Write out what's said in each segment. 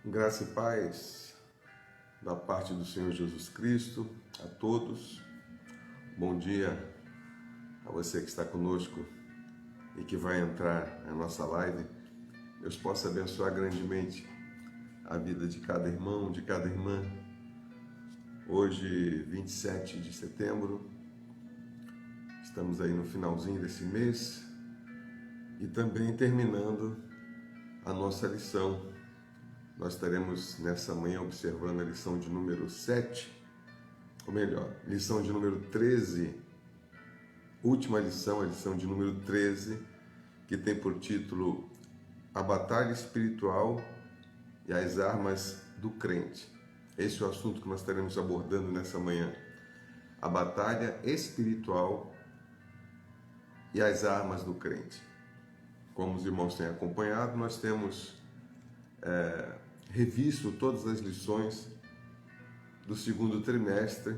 Graça e paz da parte do Senhor Jesus Cristo a todos. Bom dia a você que está conosco e que vai entrar na nossa live. Deus possa abençoar grandemente a vida de cada irmão, de cada irmã. Hoje, 27 de setembro, estamos aí no finalzinho desse mês e também terminando a nossa lição. Nós estaremos nessa manhã observando a lição de número 7, ou melhor, lição de número 13, última lição, a lição de número 13, que tem por título A Batalha Espiritual e as Armas do Crente. Esse é o assunto que nós estaremos abordando nessa manhã. A batalha espiritual e as armas do crente. Como os irmãos têm acompanhado, nós temos revisto todas as lições do segundo trimestre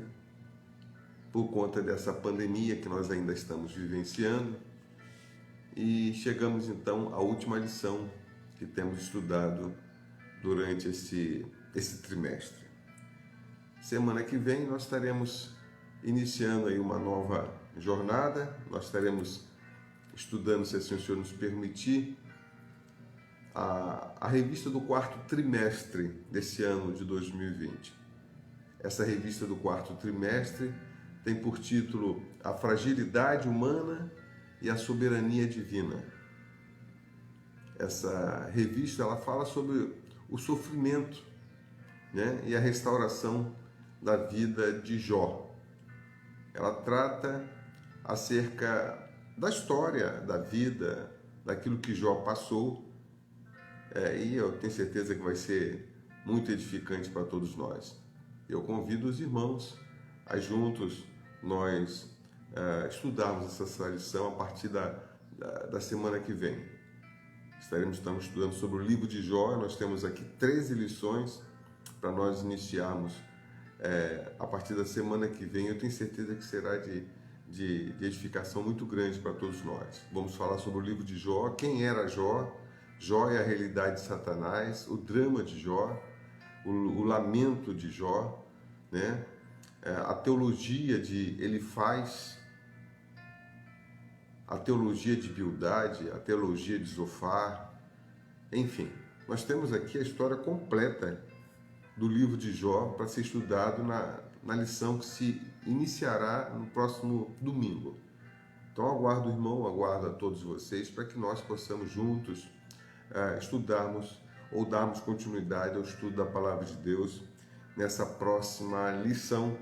por conta dessa pandemia que nós ainda estamos vivenciando e chegamos então à última lição que temos estudado durante esse trimestre. Semana que vem nós estaremos iniciando aí uma nova jornada, nós estaremos estudando, se assim o Senhor nos permitir, a revista do quarto trimestre desse ano de 2020. Essa revista do quarto trimestre tem por título A Fragilidade Humana e a Soberania Divina. Essa revista ela fala sobre o sofrimento, né, e a restauração da vida de Jó. Ela trata acerca da história, da vida, daquilo que Jó passou, e eu tenho certeza que vai ser muito edificante para todos nós. Eu convido os irmãos a juntos nós estudarmos essa lição a partir da semana que vem. Estamos estudando sobre o livro de Jó, nós temos aqui 13 lições para nós iniciarmos a partir da semana que vem. Eu tenho certeza que será de edificação muito grande para todos nós. Vamos falar sobre o livro de Jó, quem era Jó, Jó é a realidade de Satanás, o drama de Jó, o lamento de Jó, né? A teologia de Elifaz, a teologia de Bildade, a teologia de Zofar, enfim. Nós temos aqui a história completa do livro de Jó para ser estudado na lição que se iniciará no próximo domingo. Então aguardo, irmão, aguardo a todos vocês para que nós possamos juntos estudarmos ou darmos continuidade ao estudo da Palavra de Deus nessa próxima lição,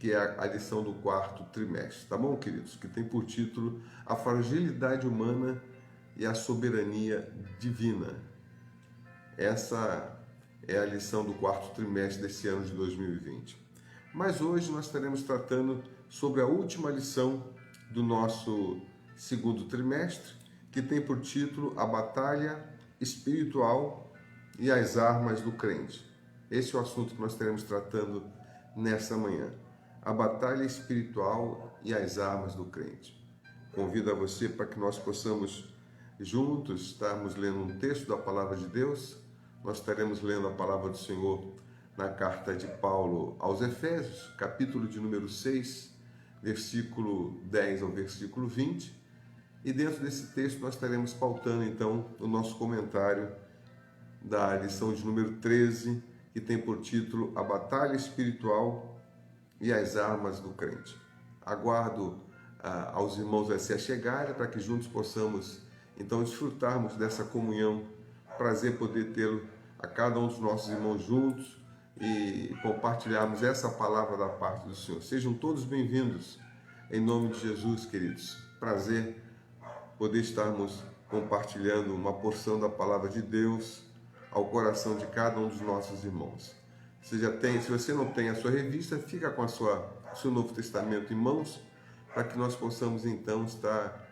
que é a lição do quarto trimestre, tá bom, queridos? Que tem por título A Fragilidade Humana e a Soberania Divina. Essa é a lição do quarto trimestre desse ano de 2020. Mas hoje nós estaremos tratando sobre a última lição do nosso segundo trimestre, que tem por título A Batalha Espiritual e as Armas do Crente. Esse é o assunto que nós estaremos tratando nessa manhã. A batalha espiritual e as armas do crente. Convido a você para que nós possamos juntos estarmos lendo um texto da Palavra de Deus. Nós estaremos lendo a Palavra do Senhor na carta de Paulo aos Efésios, capítulo de número 6, versículo 10 ao versículo 20. E dentro desse texto nós estaremos pautando então o nosso comentário da lição de número 13, que tem por título A Batalha Espiritual e as Armas do Crente. Aguardo aos irmãos a se achegarem para que juntos possamos então desfrutarmos dessa comunhão. Prazer poder tê-lo a cada um dos nossos irmãos juntos e compartilharmos essa palavra da parte do Senhor. Sejam todos bem-vindos em nome de Jesus, queridos. Prazer poder estarmos compartilhando uma porção da palavra de Deus ao coração de cada um dos nossos irmãos. Se você não tem a sua revista, fica com o seu Novo Testamento em mãos, para que nós possamos então estar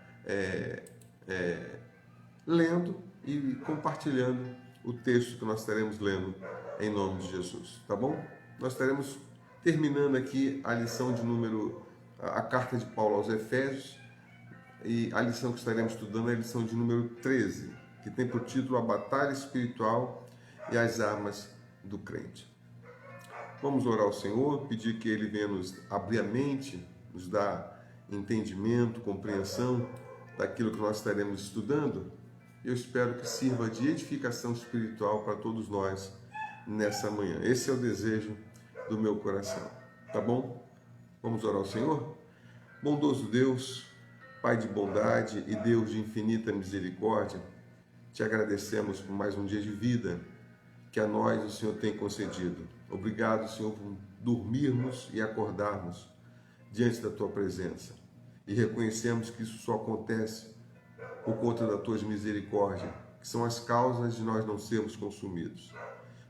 lendo e compartilhando o texto que nós estaremos lendo em nome de Jesus, tá bom? Nós estaremos terminando aqui a lição de a carta de Paulo aos Efésios, e a lição que estaremos estudando é a lição de número 13, que tem por título A Batalha Espiritual e as armas do crente. Vamos orar ao Senhor, pedir que Ele venha nos abrir a mente, nos dar entendimento, compreensão daquilo que nós estaremos estudando. Eu espero que sirva de edificação espiritual para todos nós nessa manhã. Esse é o desejo do meu coração, tá bom? Vamos orar ao Senhor? Bondoso Deus, Pai de bondade e Deus de infinita misericórdia, te agradecemos por mais um dia de vida que a nós o Senhor tem concedido. Obrigado, Senhor, por dormirmos e acordarmos diante da Tua presença. E reconhecemos que isso só acontece por conta das Tuas misericórdias, que são as causas de nós não sermos consumidos.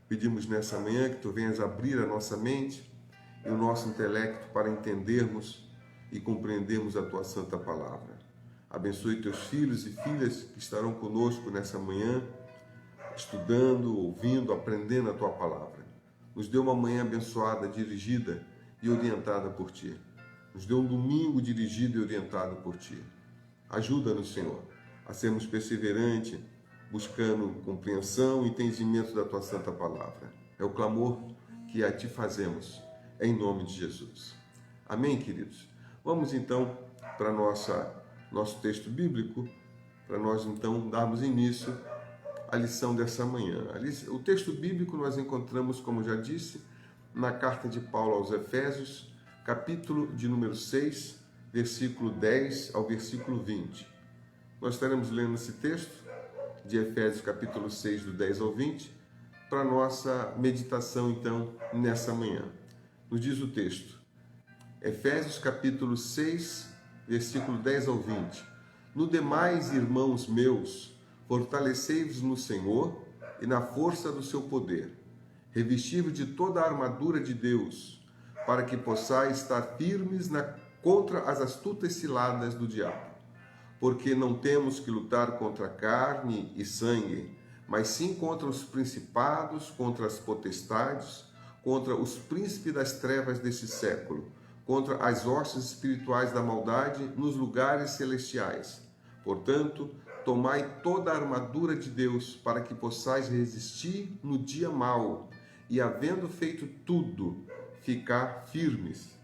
Pedimos nessa manhã que Tu venhas abrir a nossa mente e o nosso intelecto para entendermos e compreendermos a Tua santa palavra. Abençoe Teus filhos e filhas que estarão conosco nessa manhã, estudando, ouvindo, aprendendo a Tua palavra. Nos dê uma manhã abençoada, dirigida e orientada por Ti. Nos dê um domingo dirigido e orientado por Ti. Ajuda-nos, Senhor, a sermos perseverantes, buscando compreensão e entendimento da Tua santa palavra. É o clamor que a Ti fazemos, em nome de Jesus. Amém, queridos? Vamos então para nosso texto bíblico, para nós então darmos início à lição dessa manhã. O texto bíblico nós encontramos, como já disse, na carta de Paulo aos Efésios, capítulo de número 6, versículo 10 ao versículo 20. Nós estaremos lendo esse texto de Efésios, capítulo 6, do 10 ao 20, para nossa meditação, então, nessa manhã. Nos diz o texto, Efésios, capítulo 6, versículo 10 ao 20. No demais, irmãos meus, fortalecei-vos no Senhor e na força do seu poder. Revesti-vos de toda a armadura de Deus, para que possais estar firmes contra as astutas ciladas do diabo. Porque não temos que lutar contra carne e sangue, mas sim contra os principados, contra as potestades, contra os príncipes das trevas deste século, contra as hostes espirituais da maldade nos lugares celestiais. Portanto, tomai toda a armadura de Deus, para que possais resistir no dia mau, e havendo feito tudo, ficar firmes.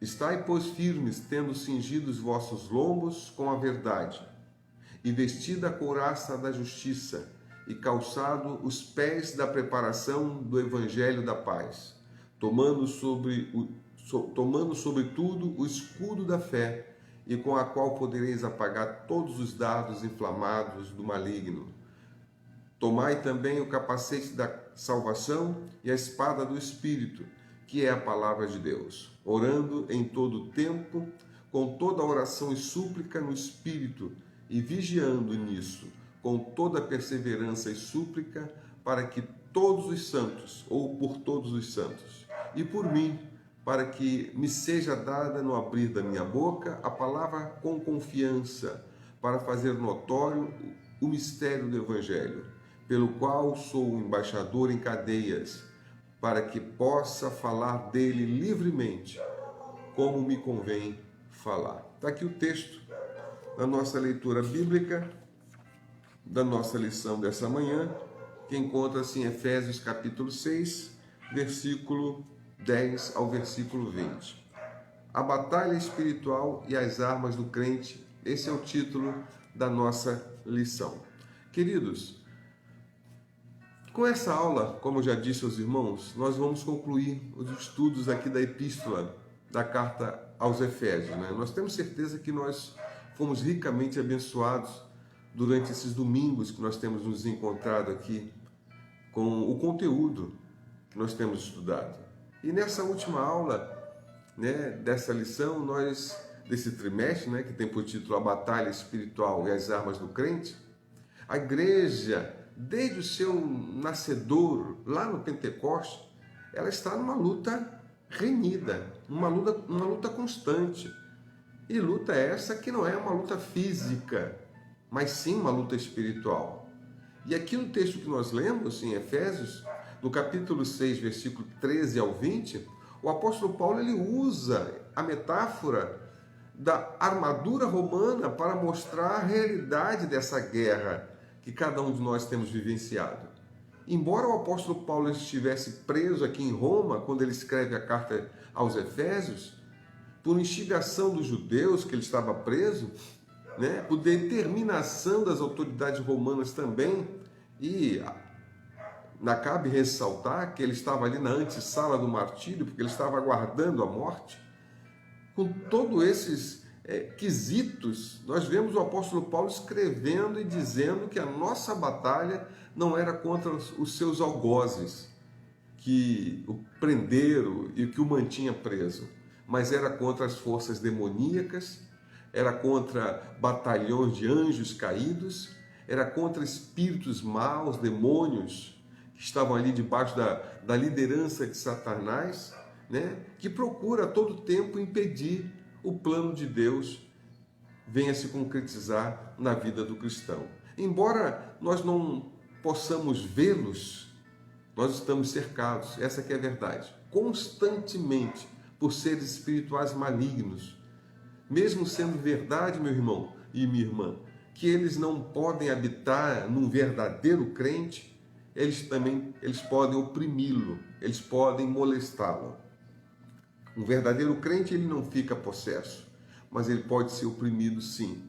Estai, pois, firmes, tendo cingido os vossos lombos com a verdade, e vestida a couraça da justiça, e calçado os pés da preparação do evangelho da paz, tomando sobretudo o escudo da fé, e com a qual podereis apagar todos os dardos inflamados do maligno. Tomai também o capacete da salvação e a espada do Espírito, que é a palavra de Deus, orando em todo o tempo, com toda oração e súplica no Espírito, e vigiando nisso, com toda perseverança e súplica, para que todos os santos, ou por todos os santos, e por mim, para que me seja dada no abrir da minha boca a palavra com confiança, para fazer notório o mistério do Evangelho, pelo qual sou um embaixador em cadeias, para que possa falar dele livremente, como me convém falar. Está aqui o texto da nossa leitura bíblica, da nossa lição dessa manhã, que encontra-se em Efésios capítulo 6, versículo 10 ao versículo 20. A batalha espiritual e as armas do crente, esse é o título da nossa lição. Queridos, com essa aula, como eu já disse aos irmãos, nós vamos concluir os estudos aqui da epístola, da carta aos Efésios, né? Nós temos certeza que nós fomos ricamente abençoados durante esses domingos que nós temos nos encontrado aqui com o conteúdo que nós temos estudado. E nessa última aula, né, dessa lição, desse trimestre, né, que tem por título A Batalha Espiritual e as Armas do Crente, a igreja, desde o seu nascedor, lá no Pentecoste, ela está numa luta renhida, uma luta constante. E luta essa que não é uma luta física, mas sim uma luta espiritual. E aqui no texto que nós lemos, em Efésios, no capítulo 6, versículo 13 ao 20, o apóstolo Paulo ele usa a metáfora da armadura romana para mostrar a realidade dessa guerra que cada um de nós temos vivenciado. embora o apóstolo Paulo estivesse preso aqui em Roma, quando ele escreve a carta aos Efésios, por instigação dos judeus que ele estava preso, né, por determinação das autoridades romanas também, e cabe ressaltar que ele estava ali na antessala do martírio, porque ele estava aguardando a morte. Com todos esses quesitos, nós vemos o apóstolo Paulo escrevendo e dizendo que a nossa batalha não era contra os seus algozes, que o prenderam e que o mantinha preso, mas era contra as forças demoníacas, era contra batalhões de anjos caídos, era contra espíritos maus, demônios, que estavam ali debaixo da liderança de Satanás, né? Que procura a todo tempo impedir o plano de Deus venha se concretizar na vida do cristão. Embora nós não possamos vê-los, nós estamos cercados, essa que é a verdade, constantemente por seres espirituais malignos. Mesmo sendo verdade, meu irmão e minha irmã, que eles não podem habitar num verdadeiro crente, eles podem oprimi-lo, eles podem molestá-lo. Um verdadeiro crente, ele não fica possesso, mas ele pode ser oprimido sim.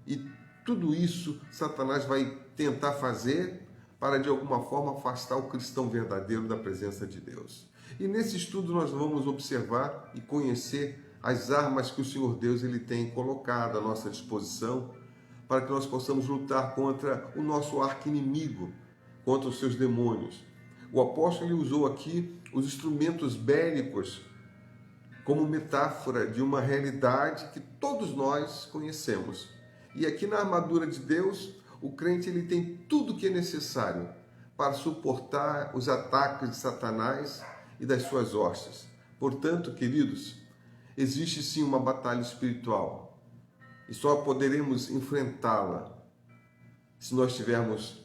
E tudo isso Satanás vai tentar fazer para de alguma forma afastar o cristão verdadeiro da presença de Deus. E nesse estudo nós vamos observar e conhecer as armas que o Senhor Deus ele tem colocado à nossa disposição para que nós possamos lutar contra o nosso arqui-inimigo, contra os seus demônios. O apóstolo ele usou aqui os instrumentos bélicos como metáfora de uma realidade que todos nós conhecemos. E aqui na armadura de Deus, o crente ele tem tudo o que é necessário para suportar os ataques de Satanás e das suas hostes. Portanto, queridos, existe sim uma batalha espiritual e só poderemos enfrentá-la se nós estivermos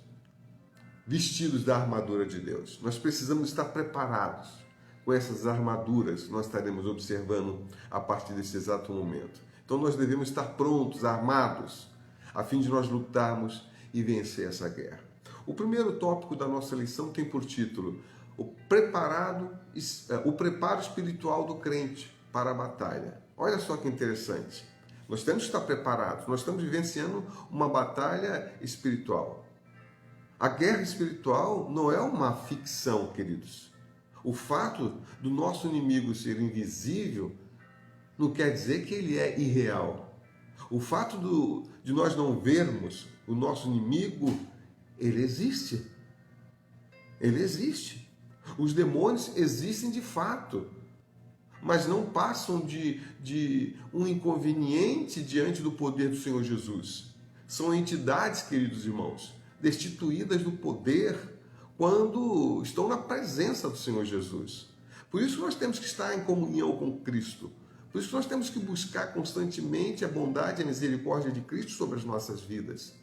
vestidos da armadura de Deus. Nós precisamos estar preparados com essas armaduras, nós estaremos observando a partir desse exato momento. Então nós devemos estar prontos, armados, a fim de nós lutarmos e vencer essa guerra. O primeiro tópico da nossa lição tem por título o preparo espiritual do crente para a batalha. Olha só que interessante. Nós temos que estar preparados, nós estamos vivenciando uma batalha espiritual. A guerra espiritual não é uma ficção, queridos. O fato do nosso inimigo ser invisível não quer dizer que ele é irreal. O fato de nós não vermos o nosso inimigo, ele existe. Ele existe. Os demônios existem de fato, mas não passam de um inconveniente diante do poder do Senhor Jesus. São entidades, queridos irmãos, destituídas do poder quando estão na presença do Senhor Jesus. Por isso nós temos que estar em comunhão com Cristo. Por isso nós temos que buscar constantemente a bondade e a misericórdia de Cristo sobre as nossas vidas.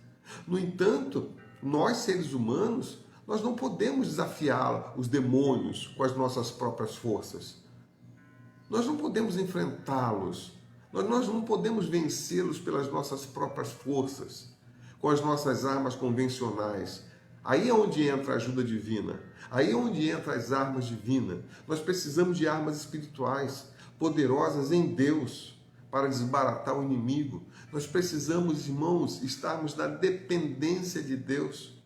No entanto, nós seres humanos, nós não podemos desafiar os demônios com as nossas próprias forças. Nós não podemos enfrentá-los. Nós não podemos vencê-los pelas nossas próprias forças, com as nossas armas convencionais. Aí é onde entra a ajuda divina. Aí é onde entram as armas divinas. Nós precisamos de armas espirituais, poderosas em Deus, para desbaratar o inimigo. Nós precisamos, irmãos, estarmos na dependência de Deus.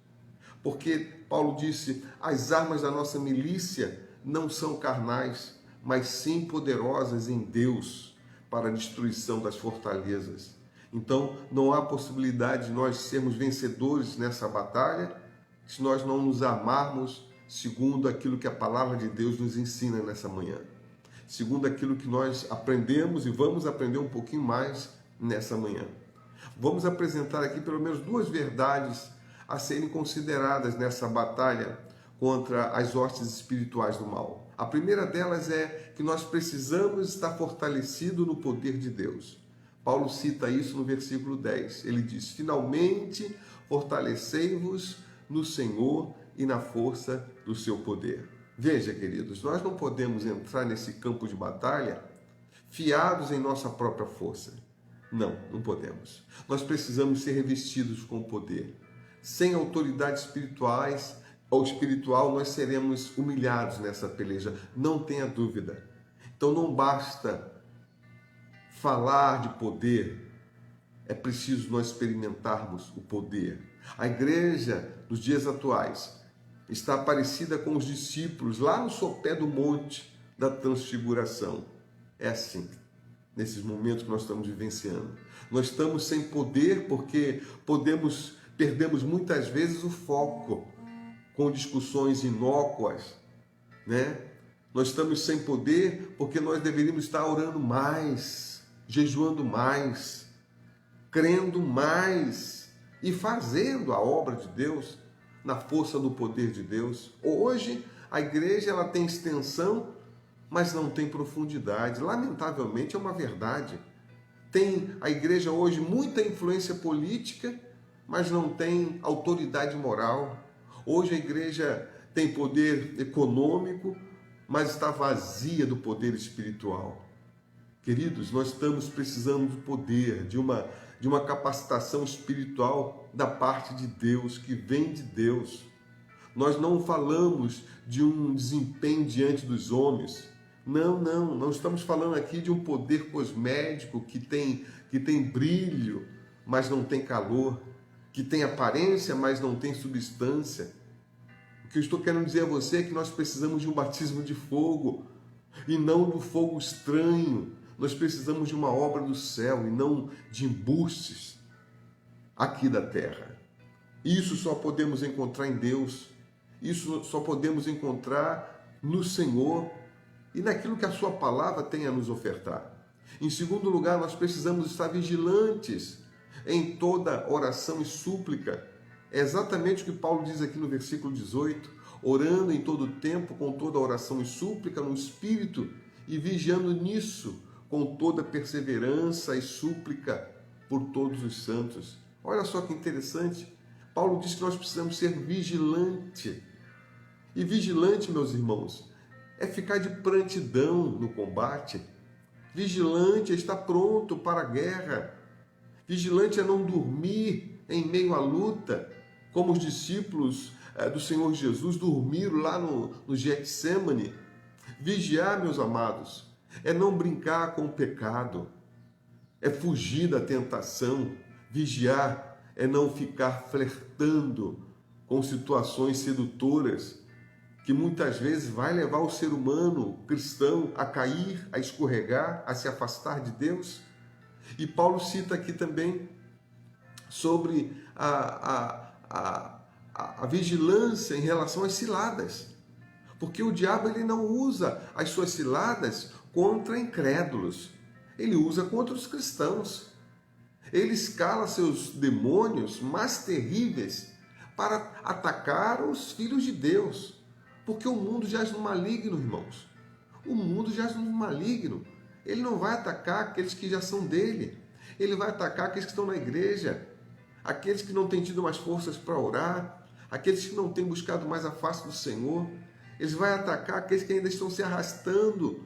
Porque Paulo disse, as armas da nossa milícia não são carnais, mas sim poderosas em Deus, para a destruição das fortalezas. Então, não há possibilidade de nós sermos vencedores nessa batalha se nós não nos armarmos segundo aquilo que a palavra de Deus nos ensina nessa manhã. Segundo aquilo que nós aprendemos e vamos aprender um pouquinho mais nessa manhã. Vamos apresentar aqui pelo menos duas verdades a serem consideradas nessa batalha contra as hostes espirituais do mal. A primeira delas é que nós precisamos estar fortalecidos no poder de Deus. Paulo cita isso no versículo 10. Ele diz, finalmente fortalecei-vos no Senhor e na força do seu poder. Veja, queridos, nós não podemos entrar nesse campo de batalha fiados em nossa própria força. Não podemos. Nós precisamos ser revestidos com poder. Sem autoridades espirituais ou espiritual, nós seremos humilhados nessa peleja, não tenha dúvida. Então não basta falar de poder, é preciso nós experimentarmos o poder. A igreja nos dias atuais está parecida com os discípulos lá no sopé do monte da transfiguração. É assim, nesses momentos que nós estamos vivenciando. Nós estamos sem poder porque perdemos muitas vezes o foco com discussões inócuas, né? Nós estamos sem poder porque nós deveríamos estar orando mais, jejuando mais, crendo mais e fazendo a obra de Deus na força do poder de Deus. Hoje a igreja ela tem extensão, mas não tem profundidade. Lamentavelmente é uma verdade. Tem a igreja hoje muita influência política, mas não tem autoridade moral. Hoje a igreja tem poder econômico, mas está vazia do poder espiritual. Queridos, nós estamos precisando do poder, de uma capacitação espiritual da parte de Deus, que vem de Deus. Nós não falamos de um desempenho diante dos homens. Não estamos falando aqui de um poder cosmético que tem brilho, mas não tem calor, que tem aparência, mas não tem substância. O que eu estou querendo dizer a você é que nós precisamos de um batismo de fogo, e não do fogo estranho. Nós precisamos de uma obra do céu e não de embustes aqui da terra. Isso só podemos encontrar em Deus. Isso só podemos encontrar no Senhor e naquilo que a sua palavra tem a nos ofertar. Em segundo lugar, nós precisamos estar vigilantes em toda oração e súplica. É exatamente o que Paulo diz aqui no versículo 18, orando em todo tempo com toda oração e súplica no Espírito e vigiando nisso com toda perseverança e súplica por todos os santos. Olha só que interessante, Paulo diz que nós precisamos ser vigilante. E vigilante, meus irmãos, é ficar de prontidão no combate. Vigilante é estar pronto para a guerra. Vigilante é não dormir em meio à luta, como os discípulos do Senhor Jesus dormiram lá no Getsêmani. Vigiar, meus amados, é não brincar com o pecado, é fugir da tentação. Vigiar é não ficar flertando com situações sedutoras, que muitas vezes vai levar o ser humano cristão a cair, a escorregar, a se afastar de Deus. E Paulo cita aqui também sobre a vigilância em relação às ciladas, porque o diabo ele não usa as suas ciladas contra incrédulos, ele usa contra os cristãos. Ele escala seus demônios mais terríveis para atacar os filhos de Deus, porque o mundo jaz no maligno, irmãos. O mundo jaz no maligno. Ele não vai atacar aqueles que já são dele, ele vai atacar aqueles que estão na igreja, aqueles que não têm tido mais forças para orar, aqueles que não têm buscado mais a face do Senhor. Ele vai atacar aqueles que ainda estão se arrastando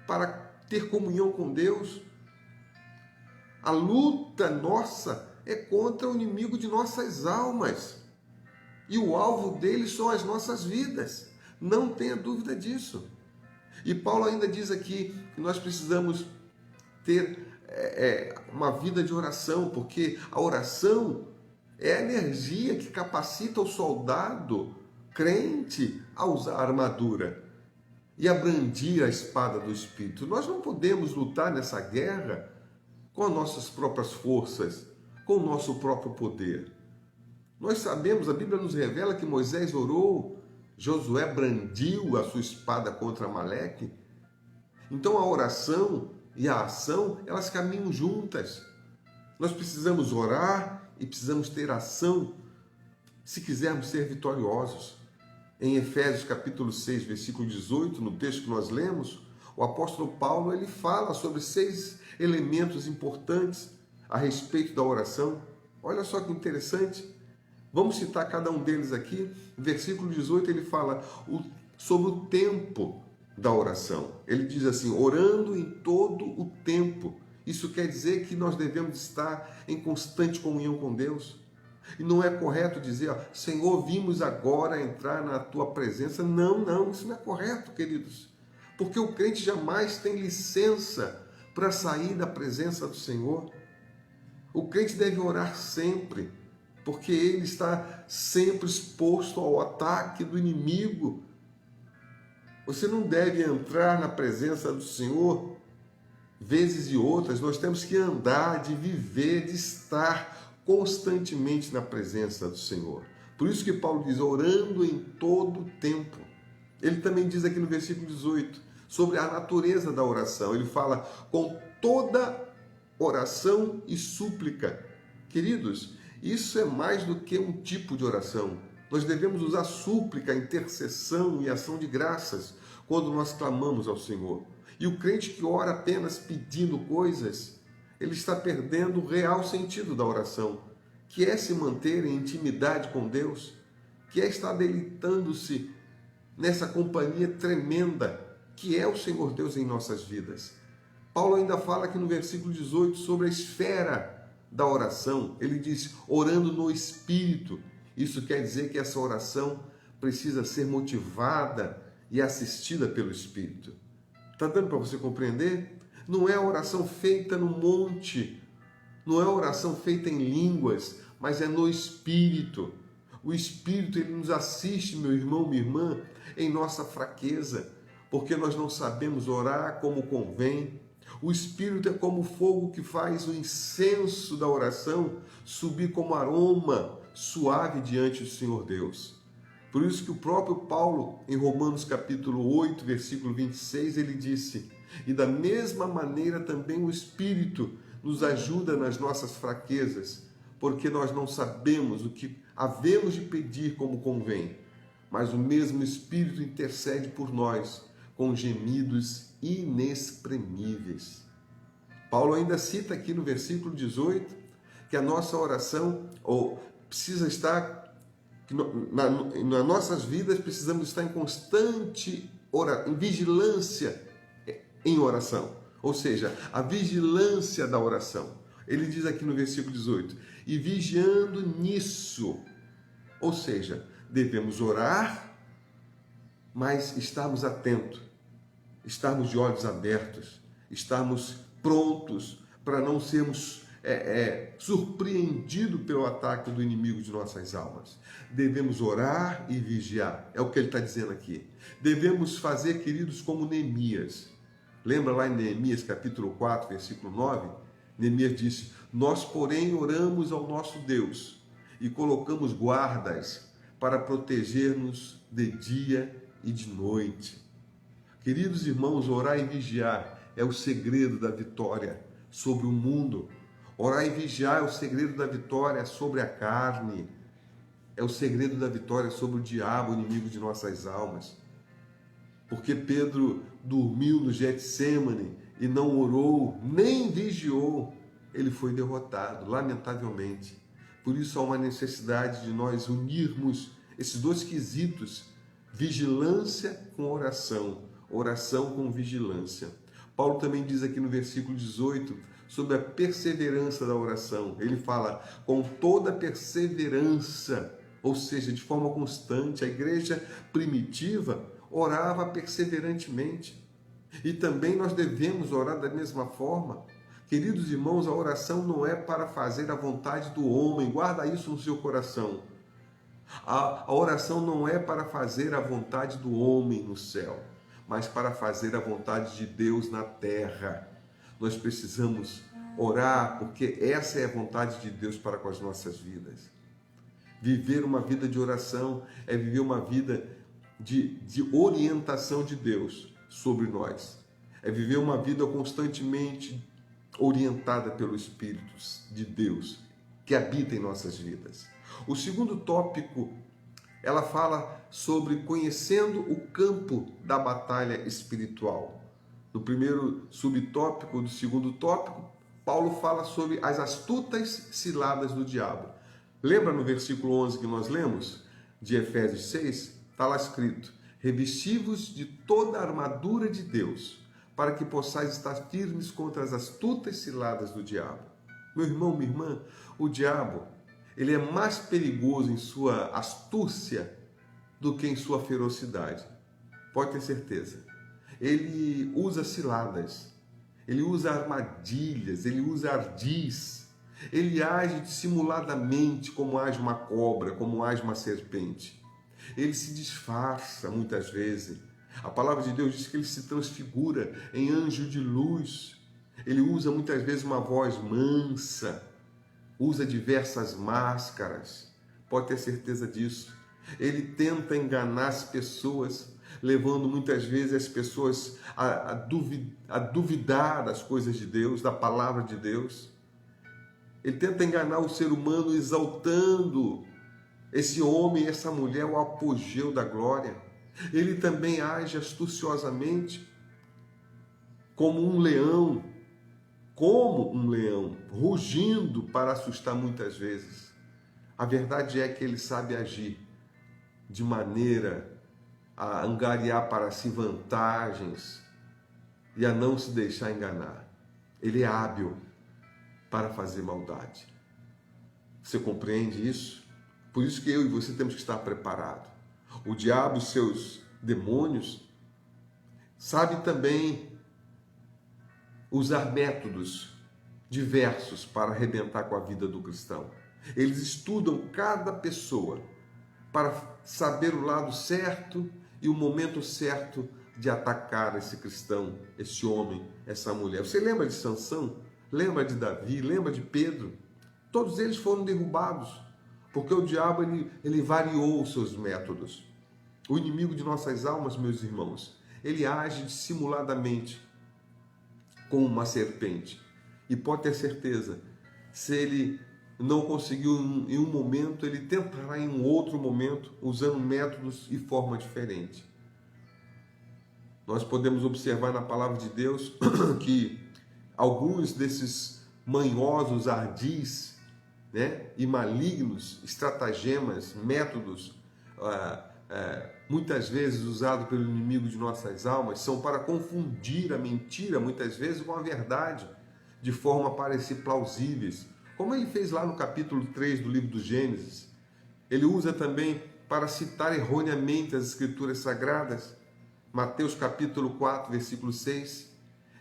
para ter comunhão com Deus. A luta nossa é contra o inimigo de nossas almas. E o alvo dele são as nossas vidas. Não tenha dúvida disso. E Paulo ainda diz aqui que nós precisamos ter uma vida de oração, porque a oração é a energia que capacita o soldado crente a usar a armadura e a brandir a espada do Espírito. Nós não podemos lutar nessa guerra com as nossas próprias forças, com o nosso próprio poder. Nós sabemos, a Bíblia nos revela que Moisés orou, Josué brandiu a sua espada contra Amaleque. Então a oração e a ação, elas caminham juntas. Nós precisamos orar e precisamos ter ação se quisermos ser vitoriosos. Em Efésios capítulo 6, versículo 18, no texto que nós lemos, o apóstolo Paulo ele fala sobre 6 elementos importantes a respeito da oração. Olha só que interessante. Vamos citar cada um deles aqui. No versículo 18 ele fala sobre o tempo da oração. Ele diz assim, orando em todo o tempo. Isso quer dizer que nós devemos estar em constante comunhão com Deus. E não é correto dizer, ó, Senhor, vimos agora entrar na tua presença. Não, não, isso não é correto, queridos. Porque o crente jamais tem licença para sair da presença do Senhor. O crente deve orar sempre, porque ele está sempre exposto ao ataque do inimigo. Você não deve entrar na presença do Senhor vezes e outras. Nós temos que andar, de viver, de estar constantemente na presença do Senhor. Por isso que Paulo diz, orando em todo o tempo. Ele também diz aqui no versículo 18, sobre a natureza da oração. Ele fala, com toda oração e súplica. Queridos, isso é mais do que um tipo de oração. Nós devemos usar súplica, intercessão e ação de graças quando nós clamamos ao Senhor. E o crente que ora apenas pedindo coisas, ele está perdendo o real sentido da oração, que é se manter em intimidade com Deus, que é estar deleitando-se nessa companhia tremenda que é o Senhor Deus em nossas vidas. Paulo ainda fala aqui no versículo 18 sobre a esfera da oração. Ele diz, orando no Espírito. Isso quer dizer que essa oração precisa ser motivada e assistida pelo Espírito. Está dando para você compreender? Não é a oração feita no monte, não é a oração feita em línguas, mas é no Espírito. O Espírito, ele nos assiste, meu irmão, minha irmã, em nossa fraqueza, porque nós não sabemos orar como convém. O Espírito é como o fogo que faz o incenso da oração subir como aroma suave diante do Senhor Deus. Por isso que o próprio Paulo, em Romanos capítulo 8, versículo 26, ele disse, e da mesma maneira também o Espírito nos ajuda nas nossas fraquezas, porque nós não sabemos o que havemos de pedir como convém, mas o mesmo Espírito intercede por nós com gemidos inexprimíveis. Paulo ainda cita aqui no versículo 18 que a nossa oração precisa estar, nas nossas vidas precisamos estar em constante em vigilância em oração, ou seja, a vigilância da oração. Ele diz aqui no versículo 18, e vigiando nisso, ou seja, devemos orar, mas estarmos atentos, estarmos de olhos abertos, estarmos prontos para não sermos surpreendidos pelo ataque do inimigo de nossas almas. Devemos orar e vigiar, é o que ele está dizendo aqui. Devemos fazer, queridos, como Neemias. Lembra lá em Neemias capítulo 4, versículo 9? Neemias disse, nós, porém, oramos ao nosso Deus e colocamos guardas para proteger-nos de dia e de noite. Queridos irmãos, orar e vigiar é o segredo da vitória sobre o mundo. Orar e vigiar é o segredo da vitória sobre a carne. É o segredo da vitória sobre o diabo, o inimigo de nossas almas. Porque Pedro dormiu no Getsêmani e não orou, nem vigiou. Ele foi derrotado, lamentavelmente. Por isso há uma necessidade de nós unirmos esses dois quesitos, vigilância com oração, oração com vigilância. Paulo também diz aqui no versículo 18 sobre a perseverança da oração. Ele fala com toda perseverança, ou seja, de forma constante. A igreja primitiva orava perseverantemente. E também nós devemos orar da mesma forma. Queridos irmãos, a oração não é para fazer a vontade do homem, guarda isso no seu coração. A oração não é para fazer a vontade do homem no céu, mas para fazer a vontade de Deus na terra. Nós precisamos orar, porque essa é a vontade de Deus para com as nossas vidas. Viver uma vida de oração é viver uma vida de orientação de Deus sobre nós. É viver uma vida constantemente orientada pelo Espírito de Deus que habita em nossas vidas. O segundo tópico, ela fala sobre conhecendo o campo da batalha espiritual. No primeiro subtópico do segundo tópico, Paulo fala sobre as astutas ciladas do diabo. Lembra no versículo 11 que nós lemos, de Efésios 6? Está lá escrito, revesti-vos de toda a armadura de Deus, para que possais estar firmes contra as astutas ciladas do diabo. Meu irmão, minha irmã, o diabo, ele é mais perigoso em sua astúcia do que em sua ferocidade. Pode ter certeza. Ele usa ciladas, ele usa armadilhas, ele usa ardis, ele age dissimuladamente como age uma cobra, como age uma serpente. Ele se disfarça muitas vezes. A palavra de Deus diz que ele se transfigura em anjo de luz. Ele usa muitas vezes uma voz mansa, usa diversas máscaras. Pode ter certeza disso. Ele tenta enganar as pessoas, levando muitas vezes as pessoas a duvidar das coisas de Deus, da palavra de Deus. Ele tenta enganar o ser humano, exaltando esse homem, essa mulher, o apogeu da glória. Ele também age astuciosamente como um leão, rugindo para assustar muitas vezes. A verdade é que ele sabe agir de maneira a angariar para si vantagens e a não se deixar enganar. Ele é hábil para fazer maldade. Você compreende isso? Por isso que eu e você temos que estar preparados. O diabo e seus demônios sabem também usar métodos diversos para arrebentar com a vida do cristão. Eles estudam cada pessoa para saber o lado certo e o momento certo de atacar esse cristão, esse homem, essa mulher. Você lembra de Sansão? Lembra de Davi? Lembra de Pedro? Todos eles foram derrubados, porque o diabo ele variou os seus métodos. O inimigo de nossas almas, meus irmãos, ele age dissimuladamente como uma serpente. E pode ter certeza, se ele não conseguiu em um momento, ele tentará em um outro momento, usando métodos e forma diferente. Nós podemos observar na palavra de Deus que alguns desses manhosos ardis, né, e malignos, estratagemas, métodos, muitas vezes usados pelo inimigo de nossas almas, são para confundir a mentira, muitas vezes, com a verdade, de forma a parecer plausíveis. Como ele fez lá no capítulo 3 do livro do Gênesis. Ele usa também para citar erroneamente as escrituras sagradas. Mateus capítulo 4, versículo 6.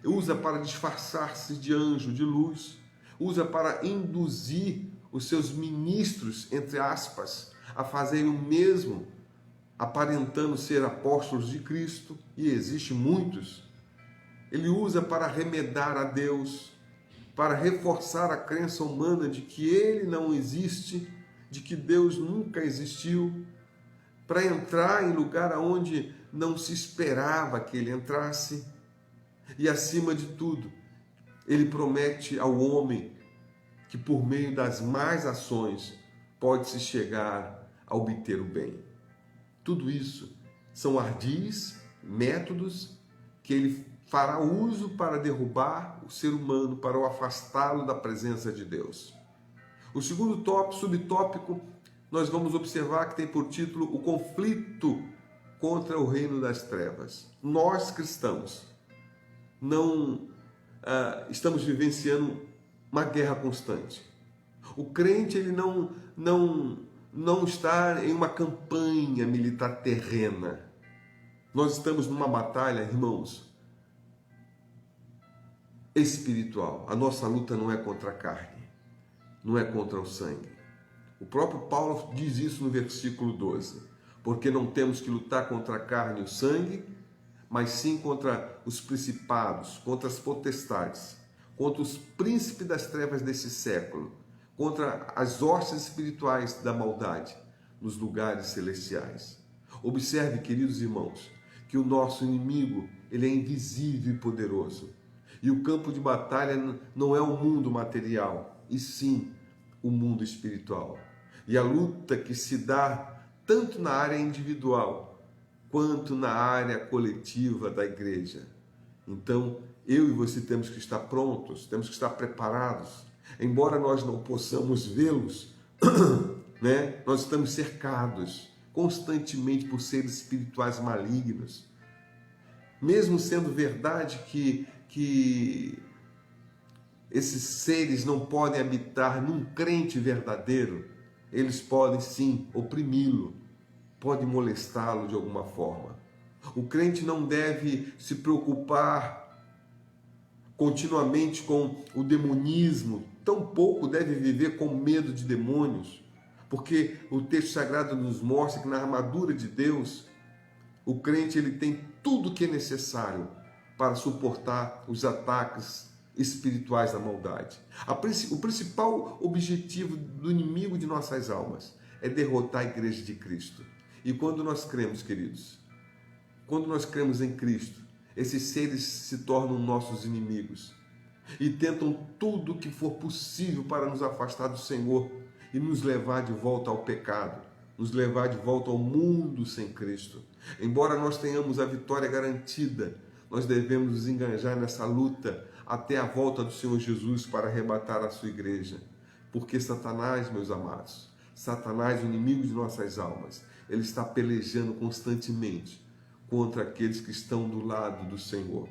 Usa para disfarçar-se de anjo de luz. Usa para induzir os seus ministros, entre aspas, a fazerem o mesmo, aparentando ser apóstolos de Cristo, e existem muitos. Ele usa para remedar a Deus, para reforçar a crença humana de que Ele não existe, de que Deus nunca existiu, para entrar em lugar onde não se esperava que Ele entrasse. E acima de tudo, Ele promete ao homem que por meio das más ações pode-se chegar a obter o bem. Tudo isso são ardis, métodos que Ele fará uso para derrubar o ser humano, para o afastá-lo da presença de Deus. O segundo subtópico, nós vamos observar que tem por título o conflito contra o reino das trevas. Nós, cristãos, não estamos vivenciando uma guerra constante. O crente ele não está em uma campanha militar terrena. Nós estamos numa batalha, irmãos, espiritual. A nossa luta não é contra a carne, não é contra o sangue. O próprio Paulo diz isso no versículo 12, porque não temos que lutar contra a carne e o sangue, mas sim contra os principados, contra as potestades, contra os príncipes das trevas desse século, contra as hostes espirituais da maldade nos lugares celestiais. Observe, queridos irmãos, que o nosso inimigo ele é invisível e poderoso. E o campo de batalha não é o mundo material, e sim o mundo espiritual. E a luta que se dá tanto na área individual, quanto na área coletiva da igreja. Então, eu e você temos que estar prontos, temos que estar preparados. Embora nós não possamos vê-los, né? Nós estamos cercados constantemente por seres espirituais malignos. Mesmo sendo verdade que esses seres não podem habitar num crente verdadeiro, eles podem sim oprimi-lo, podem molestá-lo de alguma forma. O crente não deve se preocupar continuamente com o demonismo, tampouco deve viver com medo de demônios, porque o texto sagrado nos mostra que na armadura de Deus, o crente ele tem tudo o que é necessário para suportar os ataques espirituais da maldade. O principal objetivo do inimigo de nossas almas é derrotar a igreja de Cristo. E quando nós cremos, queridos, quando nós cremos em Cristo, esses seres se tornam nossos inimigos e tentam tudo o que for possível para nos afastar do Senhor e nos levar de volta ao pecado, nos levar de volta ao mundo sem Cristo. Embora nós tenhamos a vitória garantida, nós devemos nos engajar nessa luta até a volta do Senhor Jesus para arrebatar a sua igreja. Porque Satanás, meus amados, Satanás, o inimigo de nossas almas, ele está pelejando constantemente contra aqueles que estão do lado do Senhor,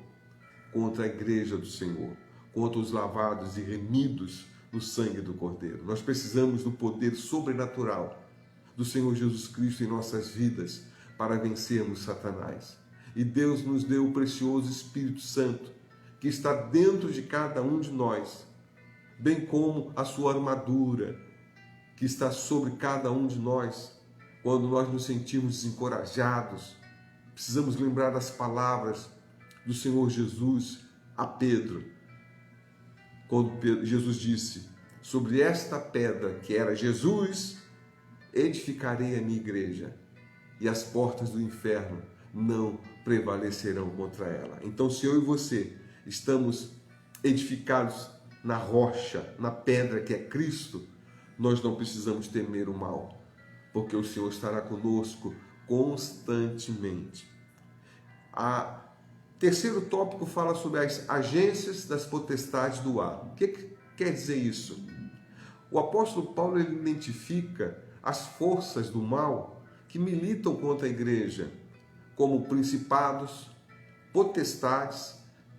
contra a igreja do Senhor, contra os lavados e remidos no sangue do Cordeiro. Nós precisamos do poder sobrenatural do Senhor Jesus Cristo em nossas vidas para vencermos Satanás. E Deus nos deu o precioso Espírito Santo, que está dentro de cada um de nós, bem como a sua armadura, que está sobre cada um de nós. Quando nós nos sentimos desencorajados, precisamos lembrar das palavras do Senhor Jesus a Pedro, quando Jesus disse: sobre esta pedra, que era Jesus, edificarei a minha igreja, e as portas do inferno não prevalecerão contra ela. Então, se eu e você estamos edificados na rocha, na pedra que é Cristo, nós não precisamos temer o mal, porque o Senhor estará conosco constantemente. O terceiro tópico fala sobre as agências das potestades do ar. O que quer dizer isso? O apóstolo Paulo ele identifica as forças do mal que militam contra a igreja, como principados, potestades,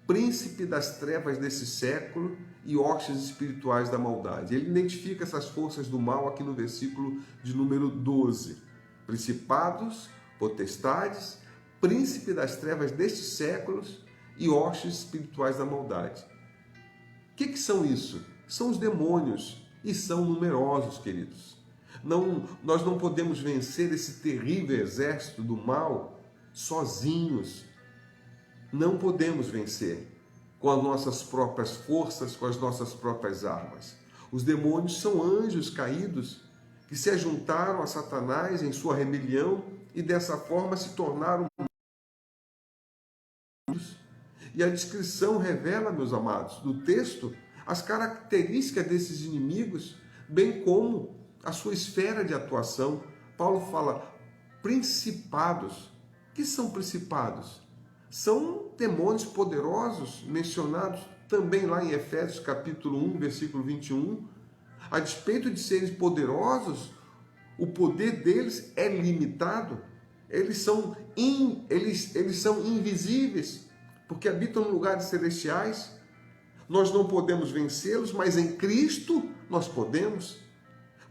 príncipe das trevas desse século e hostes espirituais da maldade. Ele identifica essas forças do mal aqui no versículo de número 12. Principados, potestades, príncipe das trevas destes séculos e hostes espirituais da maldade. O que são isso? São os demônios, e são numerosos, queridos. Nós não podemos vencer esse terrível exército do mal sozinhos. Não podemos vencer com as nossas próprias forças, com as nossas próprias armas. Os demônios são anjos caídos que se ajuntaram a Satanás em sua rebelião e dessa forma se tornaram. E a descrição revela, meus amados, do texto, as características desses inimigos, bem como a sua esfera de atuação. Paulo fala principados. O que são principados? São demônios poderosos, mencionados também lá em Efésios capítulo 1, versículo 21. A despeito de serem poderosos, o poder deles é limitado. Eles são invisíveis, porque habitam em lugares celestiais. Nós não podemos vencê-los, mas em Cristo nós podemos.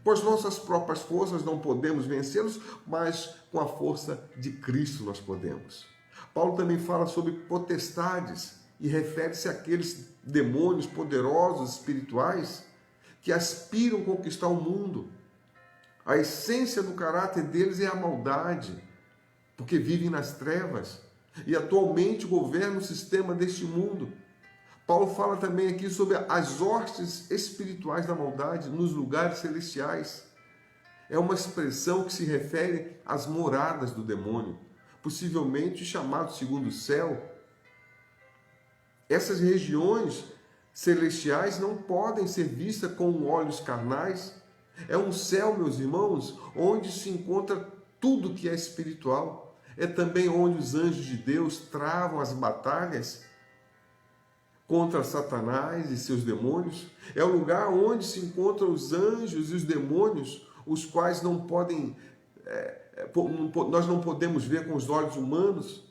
Com as nossas próprias forças não podemos vencê-los, mas com a força de Cristo nós podemos. Paulo também fala sobre potestades e refere-se àqueles demônios poderosos espirituais que aspiram a conquistar o mundo. A essência do caráter deles é a maldade, porque vivem nas trevas e atualmente governam o sistema deste mundo. Paulo fala também aqui sobre as hostes espirituais da maldade nos lugares celestiais. É uma expressão que se refere às moradas do demônio, possivelmente chamado segundo céu. Essas regiões celestiais não podem ser vistas com olhos carnais. É um céu, meus irmãos, onde se encontra tudo que é espiritual. É também onde os anjos de Deus travam as batalhas contra Satanás e seus demônios. É o lugar onde se encontram os anjos e os demônios, os quais nós não podemos ver com os olhos humanos.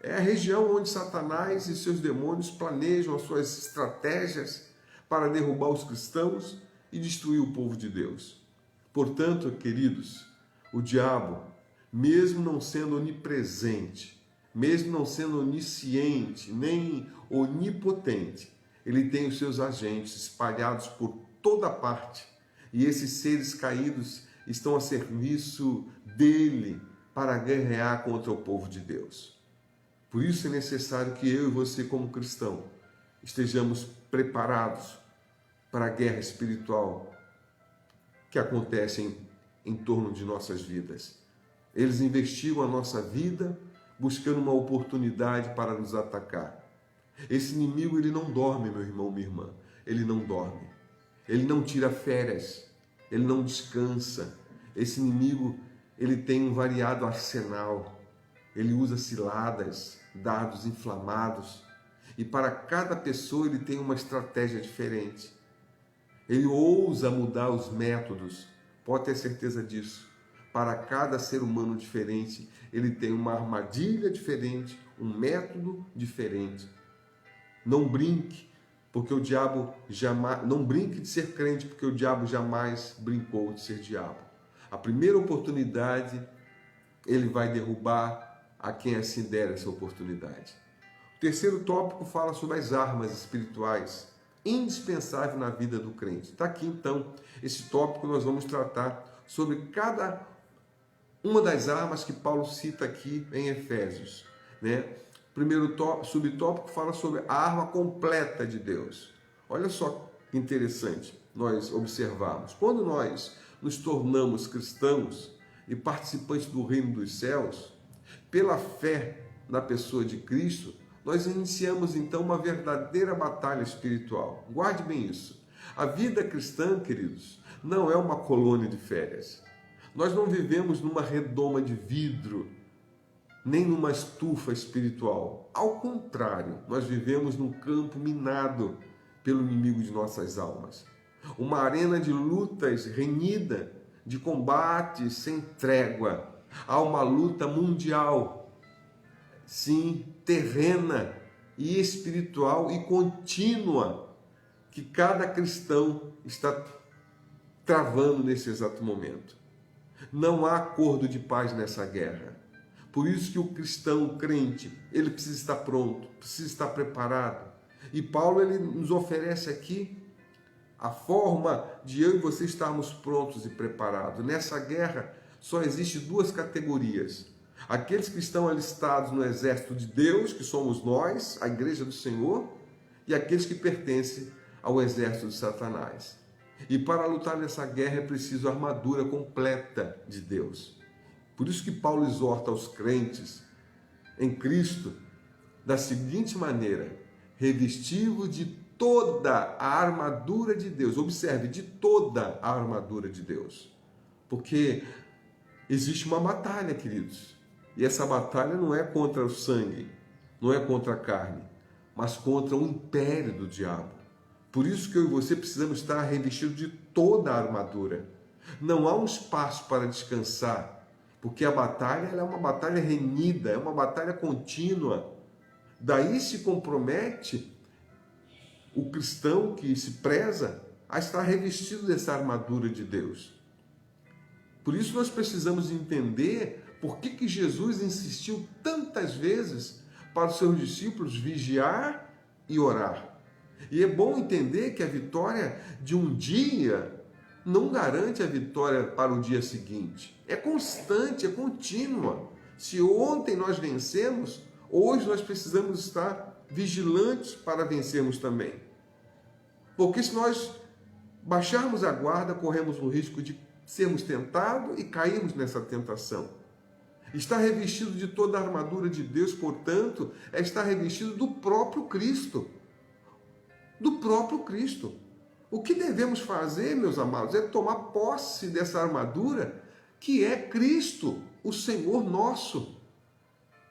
É a região onde Satanás e seus demônios planejam as suas estratégias para derrubar os cristãos e destruir o povo de Deus. Portanto, queridos, o diabo, mesmo não sendo onipresente, mesmo não sendo onisciente, nem onipotente, ele tem os seus agentes espalhados por toda parte, e esses seres caídos estão a serviço dele para guerrear contra o povo de Deus. Por isso é necessário que eu e você, como cristão, estejamos preparados para a guerra espiritual que acontece em torno de nossas vidas. Eles investigam a nossa vida buscando uma oportunidade para nos atacar. Esse inimigo, ele não dorme, meu irmão, minha irmã. Ele não dorme. Ele não tira férias. Ele não descansa. Esse inimigo, ele tem um variado arsenal. Ele usa ciladas, dardos inflamados. E para cada pessoa ele tem uma estratégia diferente. Ele ousa mudar os métodos. Pode ter certeza disso. Para cada ser humano diferente, ele tem uma armadilha diferente, um método diferente. Não brinque, porque o diabo jamais, não brinque de ser crente, porque o diabo jamais brincou de ser diabo. A primeira oportunidade, ele vai derrubar a quem assim der essa oportunidade. O terceiro tópico fala sobre as armas espirituais, indispensáveis na vida do crente. Está aqui então, esse tópico nós vamos tratar sobre cada uma das armas que Paulo cita aqui em Efésios, né? Primeiro subtópico fala sobre a arma completa de Deus. Olha só que interessante nós observarmos. Quando nós nos tornamos cristãos e participantes do reino dos céus, pela fé na pessoa de Cristo, nós iniciamos então uma verdadeira batalha espiritual. Guarde bem isso. A vida cristã, queridos, não é uma colônia de férias. Nós não vivemos numa redoma de vidro, nem numa estufa espiritual. Ao contrário, nós vivemos num campo minado pelo inimigo de nossas almas. Uma arena de lutas renhida, de combate sem trégua. Há uma luta mundial, sim, terrena e espiritual e contínua, que cada cristão está travando nesse exato momento. Não há acordo de paz nessa guerra. Por isso que o cristão, o crente, ele precisa estar pronto, precisa estar preparado. E Paulo, ele nos oferece aqui a forma de eu e você estarmos prontos e preparados. Nessa guerra só existe duas categorias. Aqueles que estão alistados no exército de Deus, que somos nós, a igreja do Senhor, e aqueles que pertencem ao exército de Satanás. E para lutar nessa guerra é preciso a armadura completa de Deus. Por isso que Paulo exorta os crentes em Cristo da seguinte maneira: revesti-vos de toda a armadura de Deus. Observe, de toda a armadura de Deus. Porque existe uma batalha, queridos. E essa batalha não é contra o sangue, não é contra a carne, mas contra o império do diabo. Por isso que eu e você precisamos estar revestidos de toda a armadura. Não há um espaço para descansar, porque a batalha ela é uma batalha renhida, é uma batalha contínua. Daí se compromete o cristão que se preza a estar revestido dessa armadura de Deus. Por isso nós precisamos entender por que Jesus insistiu tantas vezes para os seus discípulos vigiar e orar. E é bom entender que a vitória de um dia não garante a vitória para o dia seguinte. É constante, é contínua. Se ontem nós vencemos, hoje nós precisamos estar vigilantes para vencermos também. Porque se nós baixarmos a guarda, corremos o risco de sermos tentados e cairmos nessa tentação. Estar revestido de toda a armadura de Deus, portanto, é estar revestido do próprio Cristo. Do próprio Cristo. O que devemos fazer, meus amados, é tomar posse dessa armadura que é Cristo, o Senhor nosso.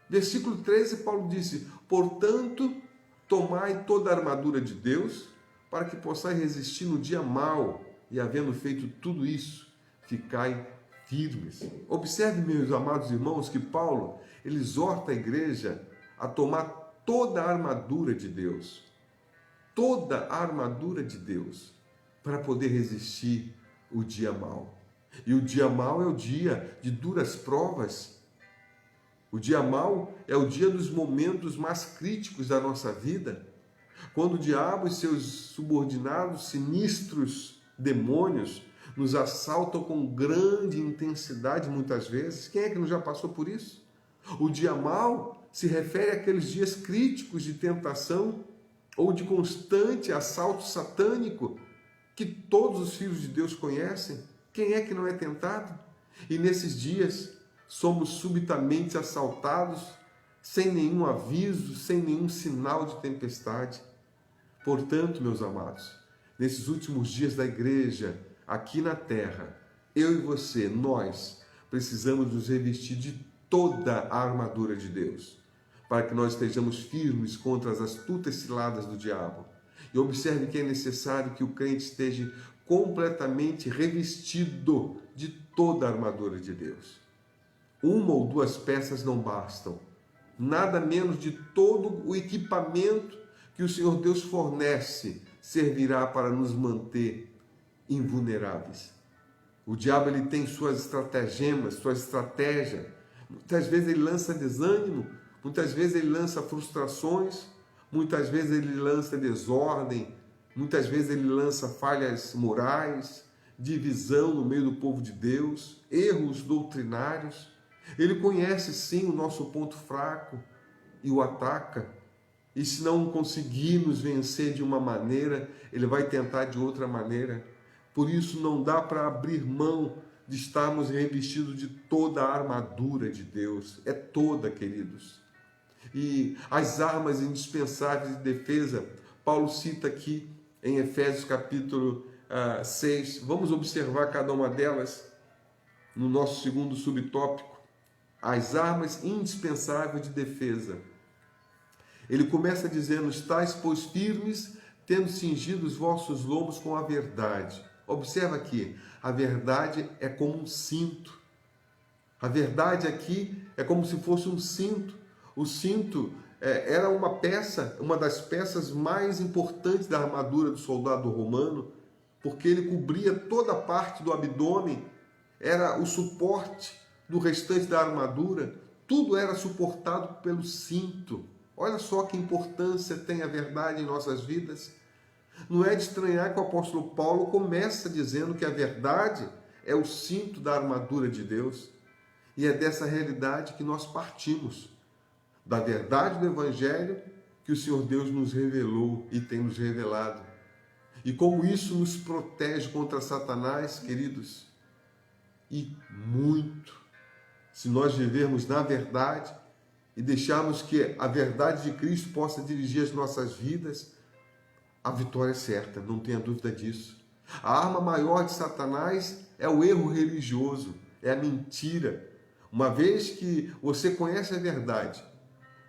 Versículo 13, Paulo disse: portanto, tomai toda a armadura de Deus, para que possais resistir no dia mau, e havendo feito tudo isso, ficai firmes. Observe, meus amados irmãos, que Paulo, ele exorta a igreja a tomar toda a armadura de Deus. Toda a armadura de Deus, para poder resistir o dia mau. E o dia mau é o dia de duras provas. O dia mau é o dia dos momentos mais críticos da nossa vida, quando o diabo e seus subordinados, sinistros demônios, nos assaltam com grande intensidade muitas vezes. Quem é que não já passou por isso? O dia mau se refere àqueles dias críticos de tentação ou de constante assalto satânico que todos os filhos de Deus conhecem. Quem é que não é tentado? E nesses dias somos subitamente assaltados sem nenhum aviso, sem nenhum sinal de tempestade. Portanto, meus amados, nesses últimos dias da igreja, aqui na terra, eu e você, nós, precisamos nos revestir de toda a armadura de Deus, para que nós estejamos firmes contra as astutas ciladas do diabo. E observe que é necessário que o crente esteja completamente revestido de toda a armadura de Deus. Uma ou duas peças não bastam, nada menos de todo o equipamento que o Senhor Deus fornece servirá para nos manter invulneráveis. O diabo ele tem suas estratagemas, sua estratégia. Muitas vezes ele lança desânimo, muitas vezes ele lança frustrações, muitas vezes ele lança desordem, muitas vezes ele lança falhas morais, divisão no meio do povo de Deus, erros doutrinários. Ele conhece sim o nosso ponto fraco e o ataca. E se não conseguir nos vencer de uma maneira, ele vai tentar de outra maneira. Por isso não dá para abrir mão de estarmos revestidos de toda a armadura de Deus. É toda, queridos. E as armas indispensáveis de defesa, Paulo cita aqui em Efésios capítulo 6. Vamos observar cada uma delas no nosso segundo subtópico. As armas indispensáveis de defesa. Ele começa dizendo: estais, pois, firmes, tendo cingido os vossos lombos com a verdade. Observa aqui, a verdade é como um cinto. A verdade aqui é como se fosse um cinto. O cinto era uma peça, uma das peças mais importantes da armadura do soldado romano, porque ele cobria toda a parte do abdômen, era o suporte do restante da armadura, tudo era suportado pelo cinto. Olha só que importância tem a verdade em nossas vidas. Não é de estranhar que o apóstolo Paulo começa dizendo que a verdade é o cinto da armadura de Deus. E é dessa realidade que nós partimos, da verdade do Evangelho que o Senhor Deus nos revelou e tem nos revelado. E como isso nos protege contra Satanás, queridos, e muito, se nós vivermos na verdade e deixarmos que a verdade de Cristo possa dirigir as nossas vidas, a vitória é certa, não tenha dúvida disso. A arma maior de Satanás é o erro religioso, é a mentira. Uma vez que você conhece a verdade,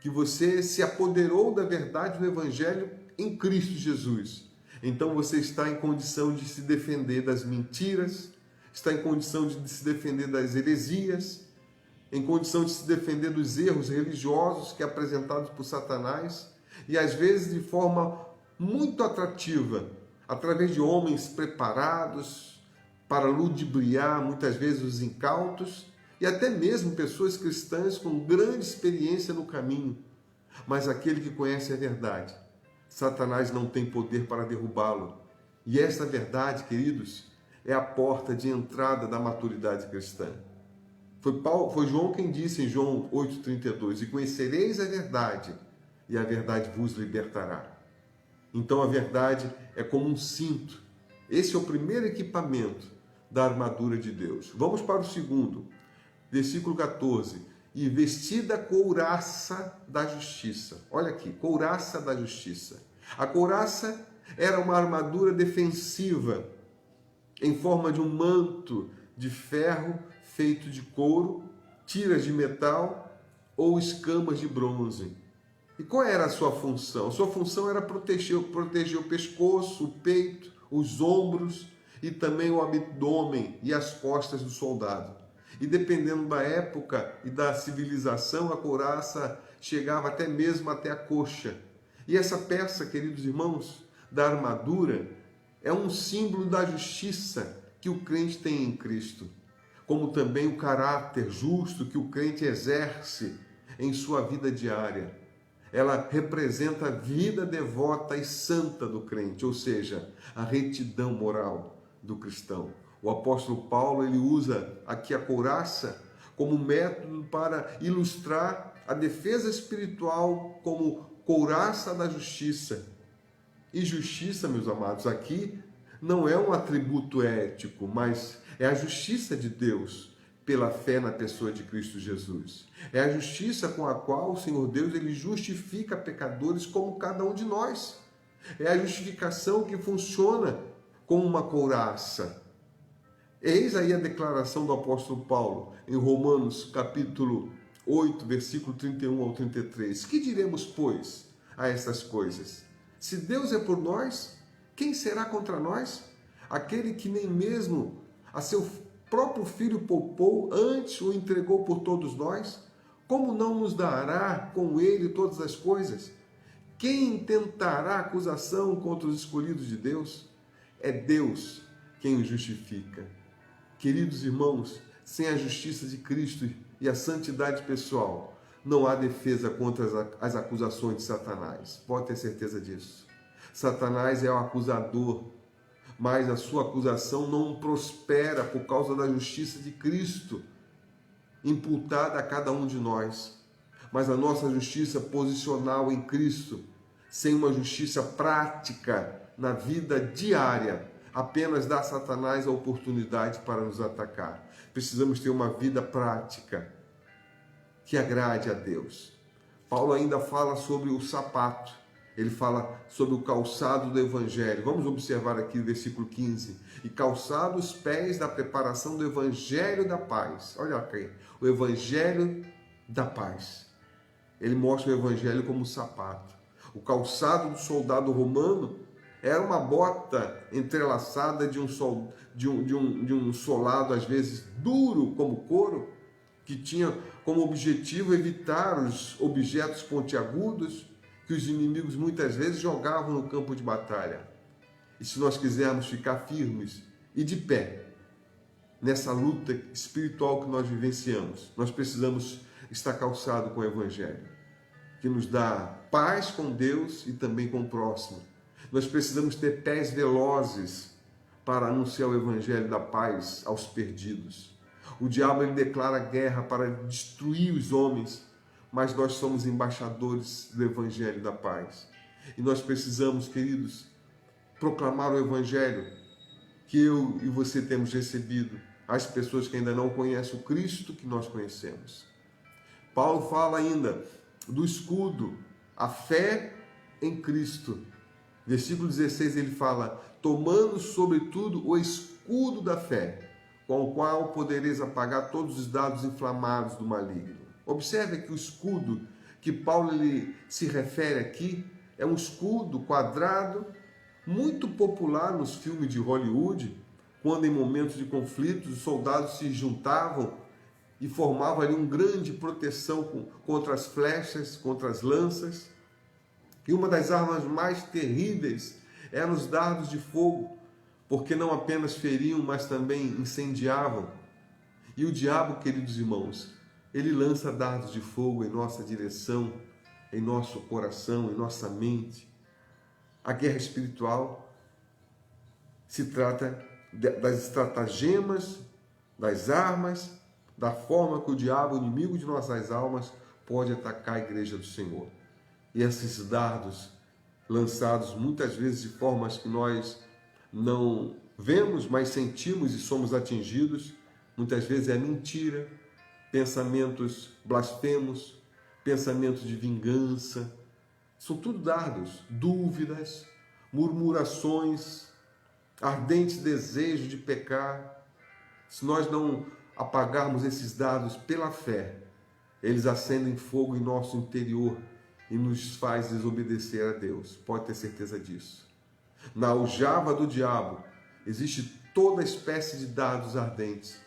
que você se apoderou da verdade do Evangelho em Cristo Jesus, então você está em condição de se defender das mentiras, está em condição de se defender das heresias, em condição de se defender dos erros religiosos que é apresentados por Satanás, e às vezes de forma muito atrativa, através de homens preparados para ludibriar muitas vezes os incautos, e até mesmo pessoas cristãs com grande experiência no caminho. Mas aquele que conhece a verdade, Satanás não tem poder para derrubá-lo. E essa verdade, queridos, é a porta de entrada da maturidade cristã. Foi João quem disse em João 8,32: e conhecereis a verdade, e a verdade vos libertará. Então a verdade é como um cinto. Esse é o primeiro equipamento da armadura de Deus. Vamos para o segundo, versículo 14. E vestida a couraça da justiça. Olha aqui, couraça da justiça. A couraça era uma armadura defensiva em forma de um manto de ferro feito de couro, tiras de metal ou escamas de bronze. E qual era a sua função? A sua função era proteger o pescoço, o peito, os ombros e também o abdômen e as costas do soldado. E dependendo da época e da civilização, a couraça chegava até mesmo até a coxa. E essa peça, queridos irmãos, da armadura, é um símbolo da justiça que o crente tem em Cristo, como também o caráter justo que o crente exerce em sua vida diária. Ela representa a vida devota e santa do crente, ou seja, a retidão moral do cristão. O apóstolo Paulo, ele usa aqui a couraça como método para ilustrar a defesa espiritual como couraça da justiça. E justiça, meus amados, aqui não é um atributo ético, mas é a justiça de Deus pela fé na pessoa de Cristo Jesus. É a justiça com a qual o Senhor Deus ele justifica pecadores como cada um de nós. É a justificação que funciona como uma couraça. Eis aí a declaração do apóstolo Paulo em Romanos capítulo 8, versículo 31 ao 33. Que diremos, pois, a essas coisas? Se Deus é por nós, quem será contra nós? Aquele que nem mesmo a seu próprio Filho poupou, antes o entregou por todos nós, como não nos dará com ele todas as coisas? Quem intentará acusação contra os escolhidos de Deus? É Deus quem os justifica. Queridos irmãos, sem a justiça de Cristo e a santidade pessoal, não há defesa contra as acusações de Satanás. Pode ter certeza disso. Satanás é o acusador, mas a sua acusação não prospera por causa da justiça de Cristo, imputada a cada um de nós. Mas a nossa justiça posicional em Cristo, sem uma justiça prática na vida diária, apenas dá a Satanás a oportunidade para nos atacar. Precisamos ter uma vida prática que agrade a Deus. Paulo ainda fala sobre o sapato. Ele fala sobre o calçado do Evangelho. Vamos observar aqui o versículo 15. E calçado os pés da preparação do Evangelho da paz. Olha aqui, o Evangelho da paz. Ele mostra o Evangelho como sapato. O calçado do soldado romano era uma bota entrelaçada de um solado, às vezes duro como couro, que tinha como objetivo evitar os objetos pontiagudos que os inimigos muitas vezes jogavam no campo de batalha. E se nós quisermos ficar firmes e de pé nessa luta espiritual que nós vivenciamos, nós precisamos estar calçado com o Evangelho, que nos dá paz com Deus e também com o próximo. Nós precisamos ter pés velozes para anunciar o Evangelho da paz aos perdidos. O diabo ele declara guerra para destruir os homens, mas nós somos embaixadores do Evangelho da paz. E nós precisamos, queridos, proclamar o Evangelho que eu e você temos recebido às pessoas que ainda não conhecem o Cristo que nós conhecemos. Paulo fala ainda do escudo, a fé em Cristo. Versículo 16 ele fala, tomando sobretudo o escudo da fé, com o qual podereis apagar todos os dardos inflamados do maligno. Observe que o escudo que Paulo ele se refere aqui é um escudo quadrado, muito popular nos filmes de Hollywood, quando em momentos de conflitos os soldados se juntavam e formavam ali uma grande proteção contra as flechas, contra as lanças. E uma das armas mais terríveis eram os dardos de fogo, porque não apenas feriam, mas também incendiavam. E o diabo, queridos irmãos, ele lança dardos de fogo em nossa direção, em nosso coração, em nossa mente. A guerra espiritual se trata das estratagemas, das armas, da forma que o diabo, o inimigo de nossas almas, pode atacar a igreja do Senhor. E esses dardos lançados muitas vezes de formas que nós não vemos, mas sentimos e somos atingidos, muitas vezes é mentira, pensamentos blasfemos, pensamentos de vingança, são tudo dardos, dúvidas, murmurações, ardente desejo de pecar. Se nós não apagarmos esses dardos pela fé, eles acendem fogo em nosso interior e nos faz desobedecer a Deus. Pode ter certeza disso. Na aljava do diabo existe toda espécie de dardos ardentes